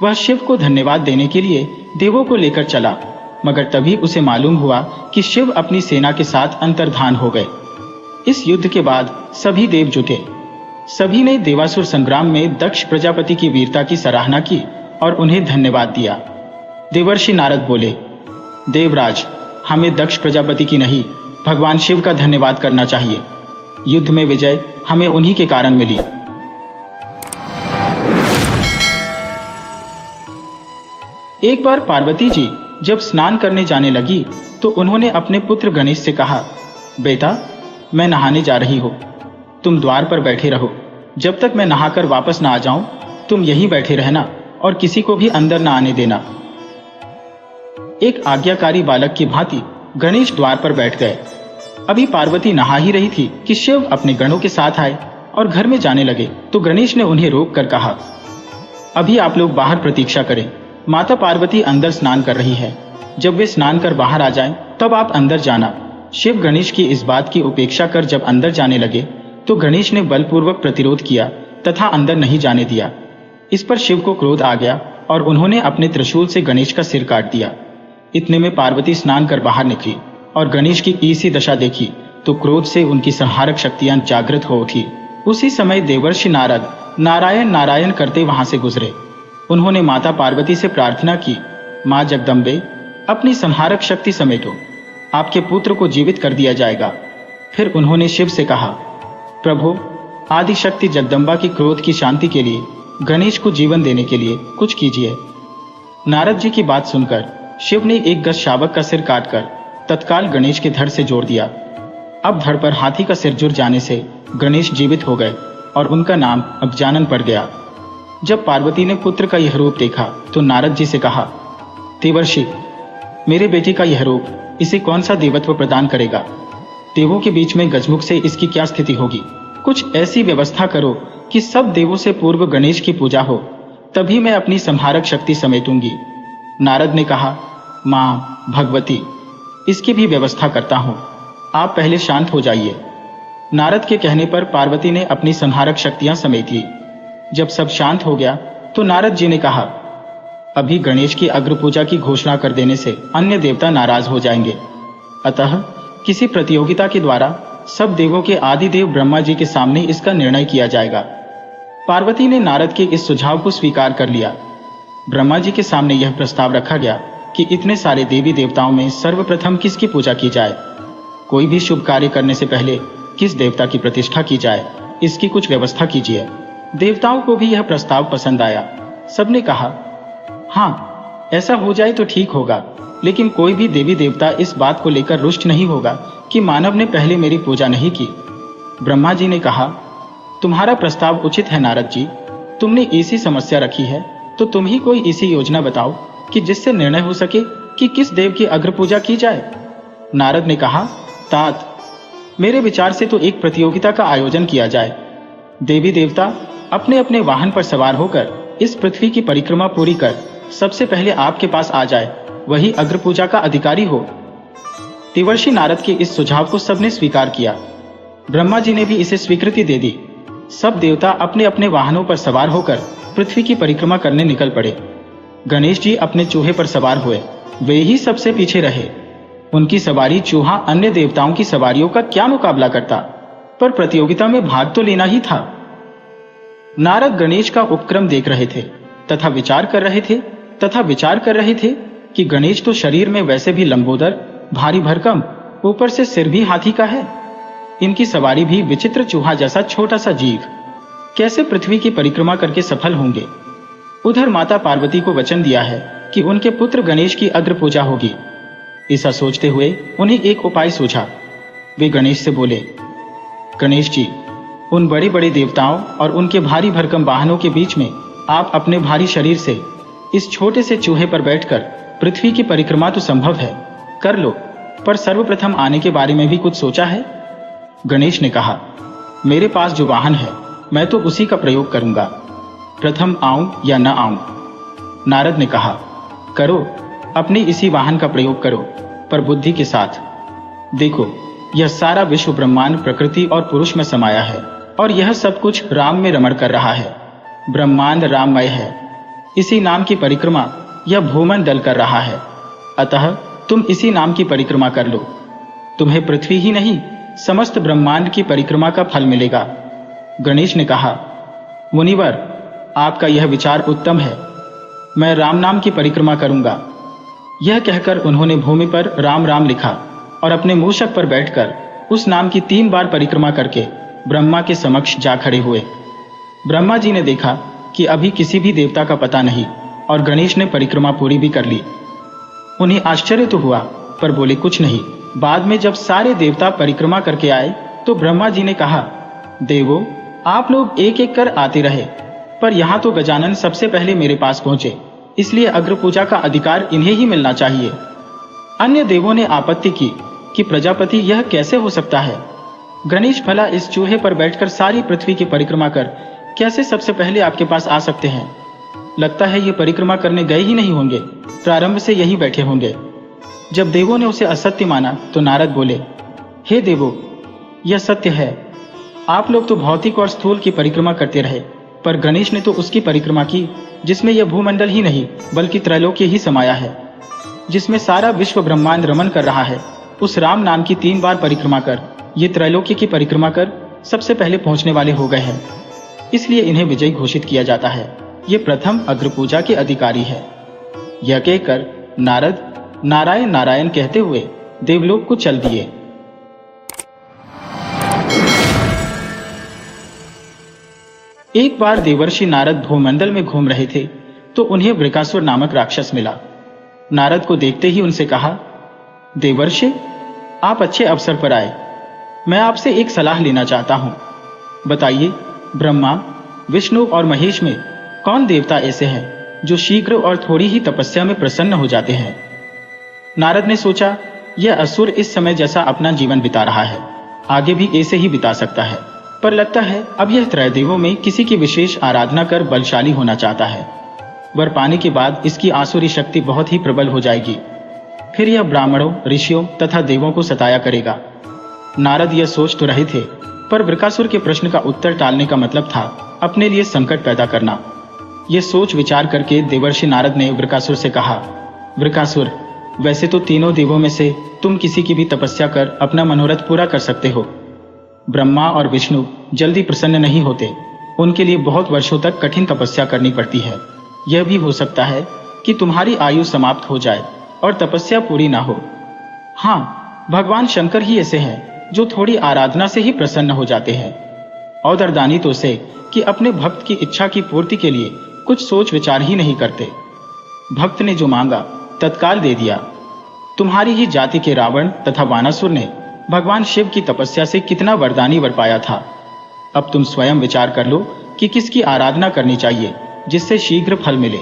वह शिव को धन्यवाद देने के लिए देवों को लेकर चला, मगर तभी उसे मालूम हुआ कि शिव अपनी सेना के साथ अंतर्धान हो गए। इस युद्ध के बाद सभी देव जुटे। सभी ने देवासुर संग्राम में दक्ष प्रजापति की वीरता की सराहना की और उन्हें धन्यवाद दिया। देवर्षि नारद बोले, देवराज, हमें दक्ष प्रजापति की नहीं, भगवान शिव का धन्यवाद करना चाहिए। युद्ध में विजय हमें उन्हीं के कारण मिली। एक बार पार्वती जी जब स्नान करने जाने लगी तो उन्होंने अपने पुत्र गणेश से कहा, बेटा, मैं नहाने जा रही हूं, तुम द्वार पर बैठे रहो। जब तक मैं नहाकर वापस ना आ जाऊं, तुम यहीं बैठे रहना और किसी को भी अंदर ना आने देना। एक आज्ञाकारी बालक की भांति गणेश द्वार पर बैठ गए। अभी पार्वती नहा ही रही थी कि शिव अपने गणों के साथ आए और घर में जाने लगे तो गणेश ने उन्हें रोक कर कहा, अभी आप लोग बाहर प्रतीक्षा करें, माता पार्वती अंदर स्नान कर रही है। जब वे स्नान कर बाहर आ जाएं, तब आप अंदर जाना। शिव गणेश की इस बात की उपेक्षा कर जब अंदर जाने लगे तो गणेश ने बलपूर्वक प्रतिरोध किया तथा अंदर नहीं जाने दिया। इस पर शिव को क्रोध आ गया और उन्होंने अपने त्रिशूल से गणेश का सिर काट दिया। इतने में पार्वती स्नान कर बाहर निकली और गणेश की ऐसी दशा देखी तो क्रोध से उनकी संहारक शक्तियां जागृत हो उठी। उसी समय देवर्षि नारद नारायण नारायण करते वहां से गुजरे। उन्होंने माता पार्वती से प्रार्थना की, मां जगदम्बे, अपनी संहारक शक्ति समेटो, आपके पुत्र को जीवित कर दिया जाएगा। फिर उन्होंने शिव से कहा, प्रभु, आदि शक्ति जगदम्बा की क्रोध की शांति के लिए गणेश को जीवन देने के लिए कुछ कीजिए। नारद जी की बात सुनकर शिव ने एक गज शावक का सिर काटकर तत्काल गणेश के धड़ से जोड़ दिया। अब धड़ पर हाथी का सिर जुड़ जाने से गणेश जीवित हो गए और उनका नाम अगजानन पड़ गया। जब पार्वती ने पुत्र का यह रूप देखा तो नारद जी से कहा, देवर्षि, मेरे बेटे का यह रूप इसे कौन सा देवत्व प्रदान करेगा? देवों के बीच में गजमुख से इसकी क्या स्थिति होगी? कुछ ऐसी व्यवस्था करो कि सब देवों से पूर्व गणेश की पूजा हो, तभी मैं अपनी संहारक शक्ति समेटूंगी। नारद ने कहा, मां भगवती, इसकी भी व्यवस्था करता हूं, आप पहले शांत हो जाइए। नारद के कहने पर पार्वती ने अपनी संहारक शक्तियां समेट ली। जब सब शांत हो गया तो नारद जी ने कहा, अभी गणेश की अग्र पूजा की घोषणा कर देने से अन्य देवता नाराज हो जाएंगे, अतः किसी प्रतियोगिता के द्वारा सब देवों के आदि देव ब्रह्मा जी के सामने इसका निर्णय किया जाएगा। पार्वती ने नारद के इस सुझाव को स्वीकार कर लिया। ब्रह्मा जी के सामने यह प्रस्ताव रखा गया कि इतने सारे देवी देवताओं में सर्वप्रथम किसकी पूजा की जाए। कोई भी शुभ कार्य करने से पहले किस देवता की प्रतिष्ठा की जाए, इसकी कुछ व्यवस्था कीजिए। देवताओं को भी यह प्रस्ताव पसंद आया। सबने कहा, हाँ, ऐसा हो जाए तो ठीक होगा, लेकिन कोई भी देवी देवता इस बात को लेकर रुष्ट नहीं होगा कि मानव ने पहले मेरी पूजा नहीं की। ब्रह्मा जी ने कहा, तुम्हारा प्रस्ताव उचित है नारद जी, तुमने ऐसी समस्या रखी है तो तुम ही कोई ऐसी योजना बताओ कि जिससे निर्णय हो सके कि किस देव की अग्र पूजा की जाए। नारद ने कहा, तात, मेरे विचार से तो एक प्रतियोगिता का आयोजन किया जाए। देवी देवता अपने अपने वाहन पर सवार होकर इस पृथ्वी की परिक्रमा पूरी कर सबसे पहले आपके पास आ जाए वही अग्र पूजा का अधिकारी हो। देवर्षि नारद के इस सुझाव को सबने स्वीकार किया। ब्रह्मा जी ने भी इसे स्वीकृति दे दी। सब देवता अपने अपने वाहनों पर सवार होकर पृथ्वी की परिक्रमा करने निकल पड़े। गणेश जी अपने चूहे पर सवार हुए। वे ही सबसे पीछे रहे। उनकी सवारी चूहा अन्य देवताओं की सवारियों का क्या मुकाबला करता, पर प्रतियोगिता में भाग तो लेना ही था। नारद गणेश का उपक्रम देख रहे थे तथा विचार कर रहे थे कि गणेश तो शरीर में वैसे भी लंबोदर, भारी भरकम, ऊपर से सिर भी हाथी का है। इनकी सवारी भी विचित्र चूहा जैसा छोटा सा जीव कैसे पृथ्वी की परिक्रमा करके सफल होंगे। उधर माता पार्वती को वचन दिया है कि उनके पुत्र गणेश की अग्र पूजा होगी। ऐसा सोचते हुए उन्हें एक उपाय सूझा। वे गणेश से बोले, गणेश जी, उन बड़े बड़े देवताओं और उनके भारी भरकम वाहनों के बीच में आप अपने भारी शरीर से इस छोटे से चूहे पर बैठकर पृथ्वी की परिक्रमा तो संभव है, कर लो, पर सर्वप्रथम आने के बारे में भी कुछ सोचा है? गणेश ने कहा, मेरे पास जो वाहन है मैं तो उसी का प्रयोग करूंगा, प्रथम आऊं या न आऊं। नारद ने कहा, करो, अपने इसी वाहन का प्रयोग करो, पर बुद्धि के साथ। देखो, यह सारा विश्व ब्रह्मांड प्रकृति और पुरुष में समाया है और यह सब कुछ राम में रमण कर रहा है। ब्रह्मांड राममय है। इसी नाम की परिक्रमा यह भूमंडल कर रहा है। अतः तुम इसी नाम की परिक्रमा कर लो। तुम्हें पृथ्वी ही नहीं, समस्त ब्रह्मांड की परिक्रमा का फल मिलेगा। गणेश ने कहा, मुनिवर, आपका यह विचार उत्तम है। मैं राम नाम की परिक्रमा करूंगा। यह कहकर उन्होंने भूमि पर राम राम लिखा और अपने मूषक पर बैठकर उस नाम की 3 बार परिक्रमा करके ब्रह्मा के समक्ष जा खड़े हुए। ब्रह्मा जी ने देखा कि अभी किसी भी देवता का पता नहीं और गणेश ने परिक्रमा पूरी भी कर ली। उन्हें आश्चर्य तो हुआ, पर बोले कुछ नहीं। बाद में जब सारे देवता परिक्रमा करके आए तो ब्रह्मा जी ने कहा, देवो, आप लोग एक एक कर आते रहे, पर यहाँ तो गजानन सबसे पहले मेरे पास पहुंचे, इसलिए अग्र पूजा का अधिकार इन्हें ही मिलना चाहिए। अन्य देवों ने आपत्ति की कि प्रजापति, यह कैसे हो सकता है? गणेश भला इस चूहे पर बैठकर सारी पृथ्वी की परिक्रमा कर कैसे सबसे पहले आपके पास आ सकते हैं? लगता है ये परिक्रमा करने गए ही नहीं होंगे, प्रारंभ से यही बैठे होंगे। जब देवों ने उसे असत्य माना तो नारद बोले, हे देवो, यह सत्य है। आप लोग तो भौतिक और स्थूल की परिक्रमा करते रहे, पर गणेश ने तो उसकी परिक्रमा की जिसमें यह भूमंडल ही नहीं बल्कि त्रैलोक्य ही समाया है, जिसमें सारा विश्व ब्रह्मांड रमण कर रहा है। उस राम नाम की 3 बार परिक्रमा कर ये त्रैलोक्य की परिक्रमा कर सबसे पहले पहुंचने वाले हो गए हैं, इसलिए इन्हें विजयी घोषित किया जाता है। ये प्रथम अग्र पूजा के अधिकारी है। यह कहकर नारद नारायण नारायण कहते हुए देवलोक को चल दिए। एक बार देवर्षि नारद भूमंडल में घूम रहे थे तो उन्हें वृकासुर नामक राक्षस मिला। नारद को देखते ही उनसे कहा, देवर्षि, आप अच्छे अवसर पर आए। मैं आपसे एक सलाह लेना चाहता हूं। बताइए, ब्रह्मा, विष्णु और महेश में कौन देवता ऐसे हैं जो शीघ्र और थोड़ी ही तपस्या में प्रसन्न हो जाते हैं? नारद ने सोचा, यह असुर इस समय जैसा अपना जीवन बिता रहा है, आगे भी ऐसे ही बिता सकता है, पर लगता है अब यह त्रैदेवों में किसी की विशेष आराधना कर बलशाली होना चाहता है। वर पाने के बाद इसकी आसुरी शक्ति बहुत ही प्रबल हो जाएगी। फिर यह ब्राह्मणों, ऋषियों तथा देवों को सताया करेगा। नारद यह सोच तो रहे थे, पर वृकासुर के प्रश्न का उत्तर टालने का मतलब था अपने लिए संकट पैदा करना। यह सोच विचार करके देवर्षि नारद ने वृकासुर से कहा, वृकासुर, वैसे तो तीनों देवों में से तुम किसी की भी तपस्या कर अपना मनोरथ पूरा कर सकते हो। ब्रह्मा और विष्णु जल्दी प्रसन्न नहीं होते, उनके लिए बहुत वर्षों तक कठिन तपस्या करनी पड़ती है। यह भी हो सकता है कि तुम्हारी आयु समाप्त हो जाए और तपस्या पूरी ना हो। हाँ, भगवान शंकर ही ऐसे हैं जो थोड़ी आराधना से ही प्रसन्न हो जाते हैं। औदरदानी तो से कि अपने भक्त की इच्छा की पूर्ति के लिए कुछ सोच विचार ही नहीं करते। भक्त ने जो मांगा तत्काल दे दिया। तुम्हारी ही जाति के रावण तथा वानासुर ने भगवान शिव की तपस्या से कितना वरदानी वर पाया था। अब तुम स्वयं विचार कर लो कि किसकी आराधना करनी चाहिए जिससे शीघ्र फल मिले।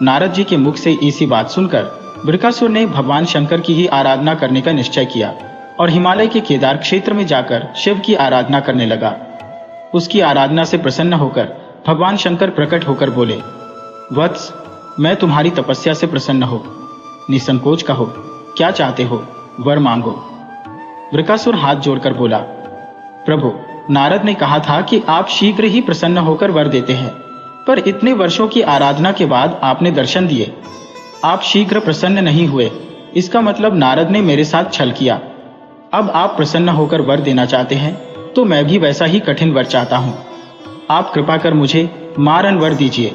नारद जी के मुख से ऐसी बात सुनकर वृकासुर ने भगवान शंकर की ही आराधना करने का निश्चय किया और हिमालय के केदार क्षेत्र में जाकर शिव की आराधना करने लगा। उसकी आराधना से प्रसन्न होकर भगवान शंकर प्रकट होकर बोले, वत्स, मैं तुम्हारी तपस्या से प्रसन्न हूं। निसंकोच कहो, क्या चाहते हो, वर मांगो। वृकासुर हाथ जोड़कर बोला, प्रभु, नारद ने कहा था कि आप शीघ्र ही प्रसन्न होकर वर देते हैं, पर इतने वर्षों की आराधना के बाद आपने दर्शन दिए, आप शीघ्र प्रसन्न नहीं हुए। इसका मतलब नारद ने मेरे साथ छल किया। अब आप प्रसन्न होकर वर देना चाहते हैं तो मैं भी वैसा ही कठिन वर चाहता हूं। आप कृपा कर मुझे मारन वर दीजिए।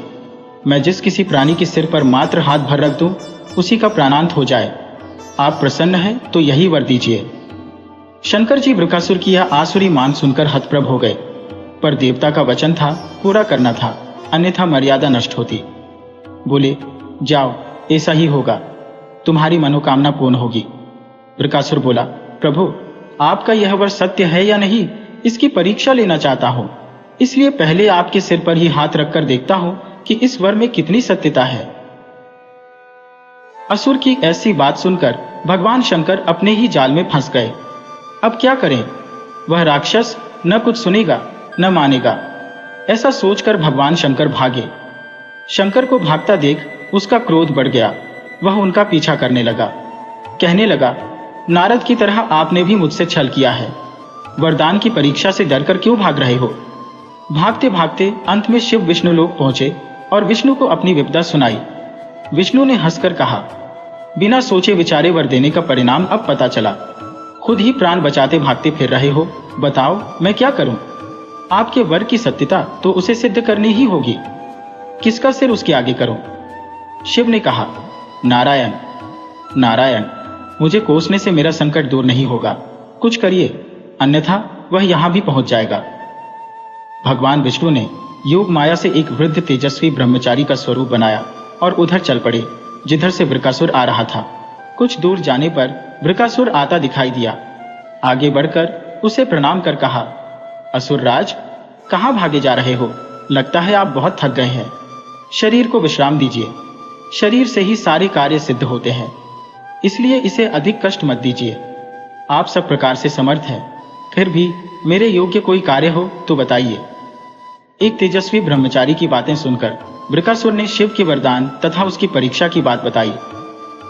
मैं जिस किसी प्राणी के सिर पर मात्र हाथ भर रख दूं, उसी का प्राणांत हो जाए। आप प्रसन्न हैं तो यही वर दीजिए। शंकर जी वृकासुर की यह आसुरी मान सुनकर हतप्रभ हो गए, पर देवता का वचन था, पूरा करना था, अन्यथा मर्यादा नष्ट होती। बोले, जाओ, ऐसा ही होगा, तुम्हारी मनोकामना पूर्ण होगी। वृकासुर बोला, प्रभु, आपका यह वर सत्य है या नहीं, इसकी परीक्षा लेना चाहता हूं, इसलिए पहले आपके सिर पर ही हाथ रखकर देखता हूं कि इस वर में कितनी सत्यता है। असुर की ऐसी बात सुनकर भगवान शंकर अपने ही जाल में फंस गए। अब क्या करें? वह राक्षस न कुछ सुनेगा न मानेगा। ऐसा सोचकर भगवान शंकर भागे। शंकर को भागता देख उसका क्रोध बढ़ गया। वह उनका पीछा करने लगा। कहने लगा, नारद की तरह आपने भी मुझसे छल किया है। वरदान की परीक्षा से डरकर क्यों भाग रहे हो? भागते भागते अंत में शिव विष्णु लोक पहुंचे और विष्णु को अपनी विपदा सुनाई। विष्णु ने हंसकर कहा, बिना सोचे विचारे वर देने का परिणाम अब पता चला। खुद ही प्राण बचाते भागते फिर रहे हो, बताओ मैं क्या करूं? आपके वर की सत्यता तो उसे सिद्ध करनी ही होगी। किसका सिर उसके आगे करूं? शिव ने कहा, नारायण नारायण, मुझे कोसने से मेरा संकट दूर नहीं होगा, कुछ करिए, अन्यथा वह यहां भी पहुंच जाएगा। भगवान विष्णु ने योग माया से एक वृद्ध तेजस्वी ब्रह्मचारी का स्वरूप बनाया और उधर चल पड़े जिधर से वृकासुर आ रहा था। कुछ दूर जाने पर वृकासुर आता दिखाई दिया। आगे बढ़कर उसे प्रणाम कर कहा, असुरराज, कहां भागे जा रहे हो? लगता है आप बहुत थक गए हैं। शरीर को विश्राम दीजिए। शरीर से ही सारे कार्य सिद्ध होते हैं, इसलिए इसे अधिक कष्ट मत दीजिए। आप सब प्रकार से समर्थ हैं, फिर भी मेरे योग्य कोई कार्य हो तो बताइए। एक तेजस्वी ब्रह्मचारी की बातें सुनकर वृकासुर ने शिव के वरदान तथा उसकी परीक्षा की बात बताई।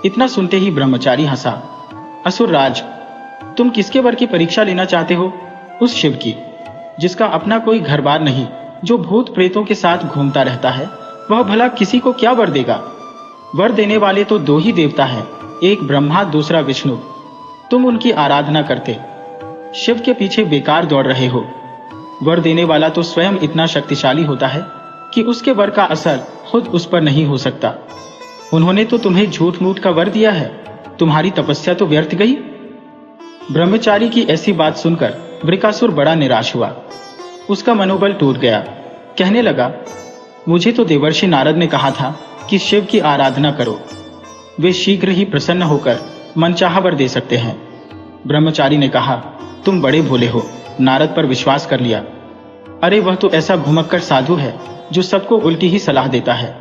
इतना सुनते ही ब्रह्मचारी हंसा। असुरराज, तुम किसके वर की परीक्षा लेना चाहते हो? उस शिव की, जिसका अपना कोई घर बार नहीं, जो भूत प्रेतों के साथ घूमता रहता है, वह भला किसी को क्या वर देगा? वर देने वाले तो दो ही देवता हैं, एक ब्रह्मा दूसरा विष्णु। तुम उनकी आराधना करते शिव के पीछे बेकार दौड़ रहे हो। वर देने वाला तो स्वयं इतना शक्तिशाली होता है कि उसके वर का असर खुद उस पर नहीं हो सकता। उन्होंने तो तुम्हें झूठ मूठ का वर दिया है, तुम्हारी तपस्या तो व्यर्थ गई। ब्रह्मचारी की ऐसी बात सुनकर वृकासुर बड़ा निराश हुआ। उसका मनोबल टूट गया। कहने लगा, मुझे तो देवर्षि नारद ने कहा था कि शिव की आराधना करो, वे शीघ्र ही प्रसन्न होकर मनचाहा वर दे सकते हैं। ब्रह्मचारी ने कहा, तुम बड़े भोले हो, नारद पर विश्वास कर लिया। अरे वह तो ऐसा घुमक्कड़ साधु है जो सबको उल्टी ही सलाह देता है।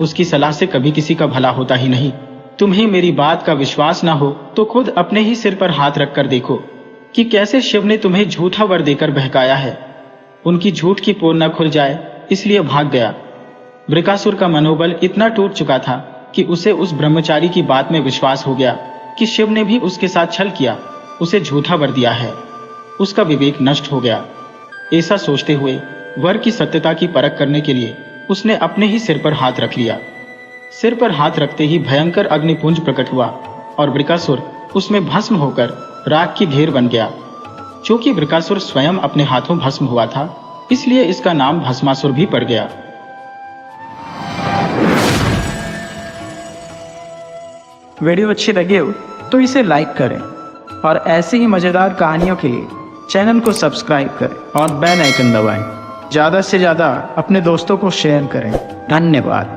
उसकी सलाह से कभी किसी का भला होता ही नहीं। तुम्हें मेरी बात का विश्वास ना हो तो खुद अपने ही सिर पर हाथ रखकर देखो कि कैसे शिव ने तुम्हें झूठा वर देकर बहकाया है। उनकी झूठ की पोल न खुल जाए इसलिए भाग गया। वृकासुर का मनोबल इतना टूट चुका था कि उसे उस ब्रह्मचारी की बात में विश्वास हो गया कि शिव ने भी उसके साथ छल किया, उसे झूठा वर दिया है। उसका विवेक नष्ट हो गया। ऐसा सोचते हुए वर की सत्यता की परख करने के लिए उसने अपने ही सिर पर हाथ रख लिया। सिर पर हाथ रखते ही भयंकर अग्निपुंज प्रकट हुआ और वृकासुर उसमें भस्म होकर राख की ढेर बन गया। क्योंकि वृकासुर स्वयं अपने हाथों भस्म हुआ था, इसलिए इसका नाम भस्मासुर भी पड़ गया। वीडियो अच्छी लगी हो तो इसे लाइक करें और ऐसी ही मज़ेदार कहानियों के लिए चैनल को सब्सक्राइब करें और बेल आइकन दबाएं। ज़्यादा से ज़्यादा अपने दोस्तों को शेयर करें। धन्यवाद।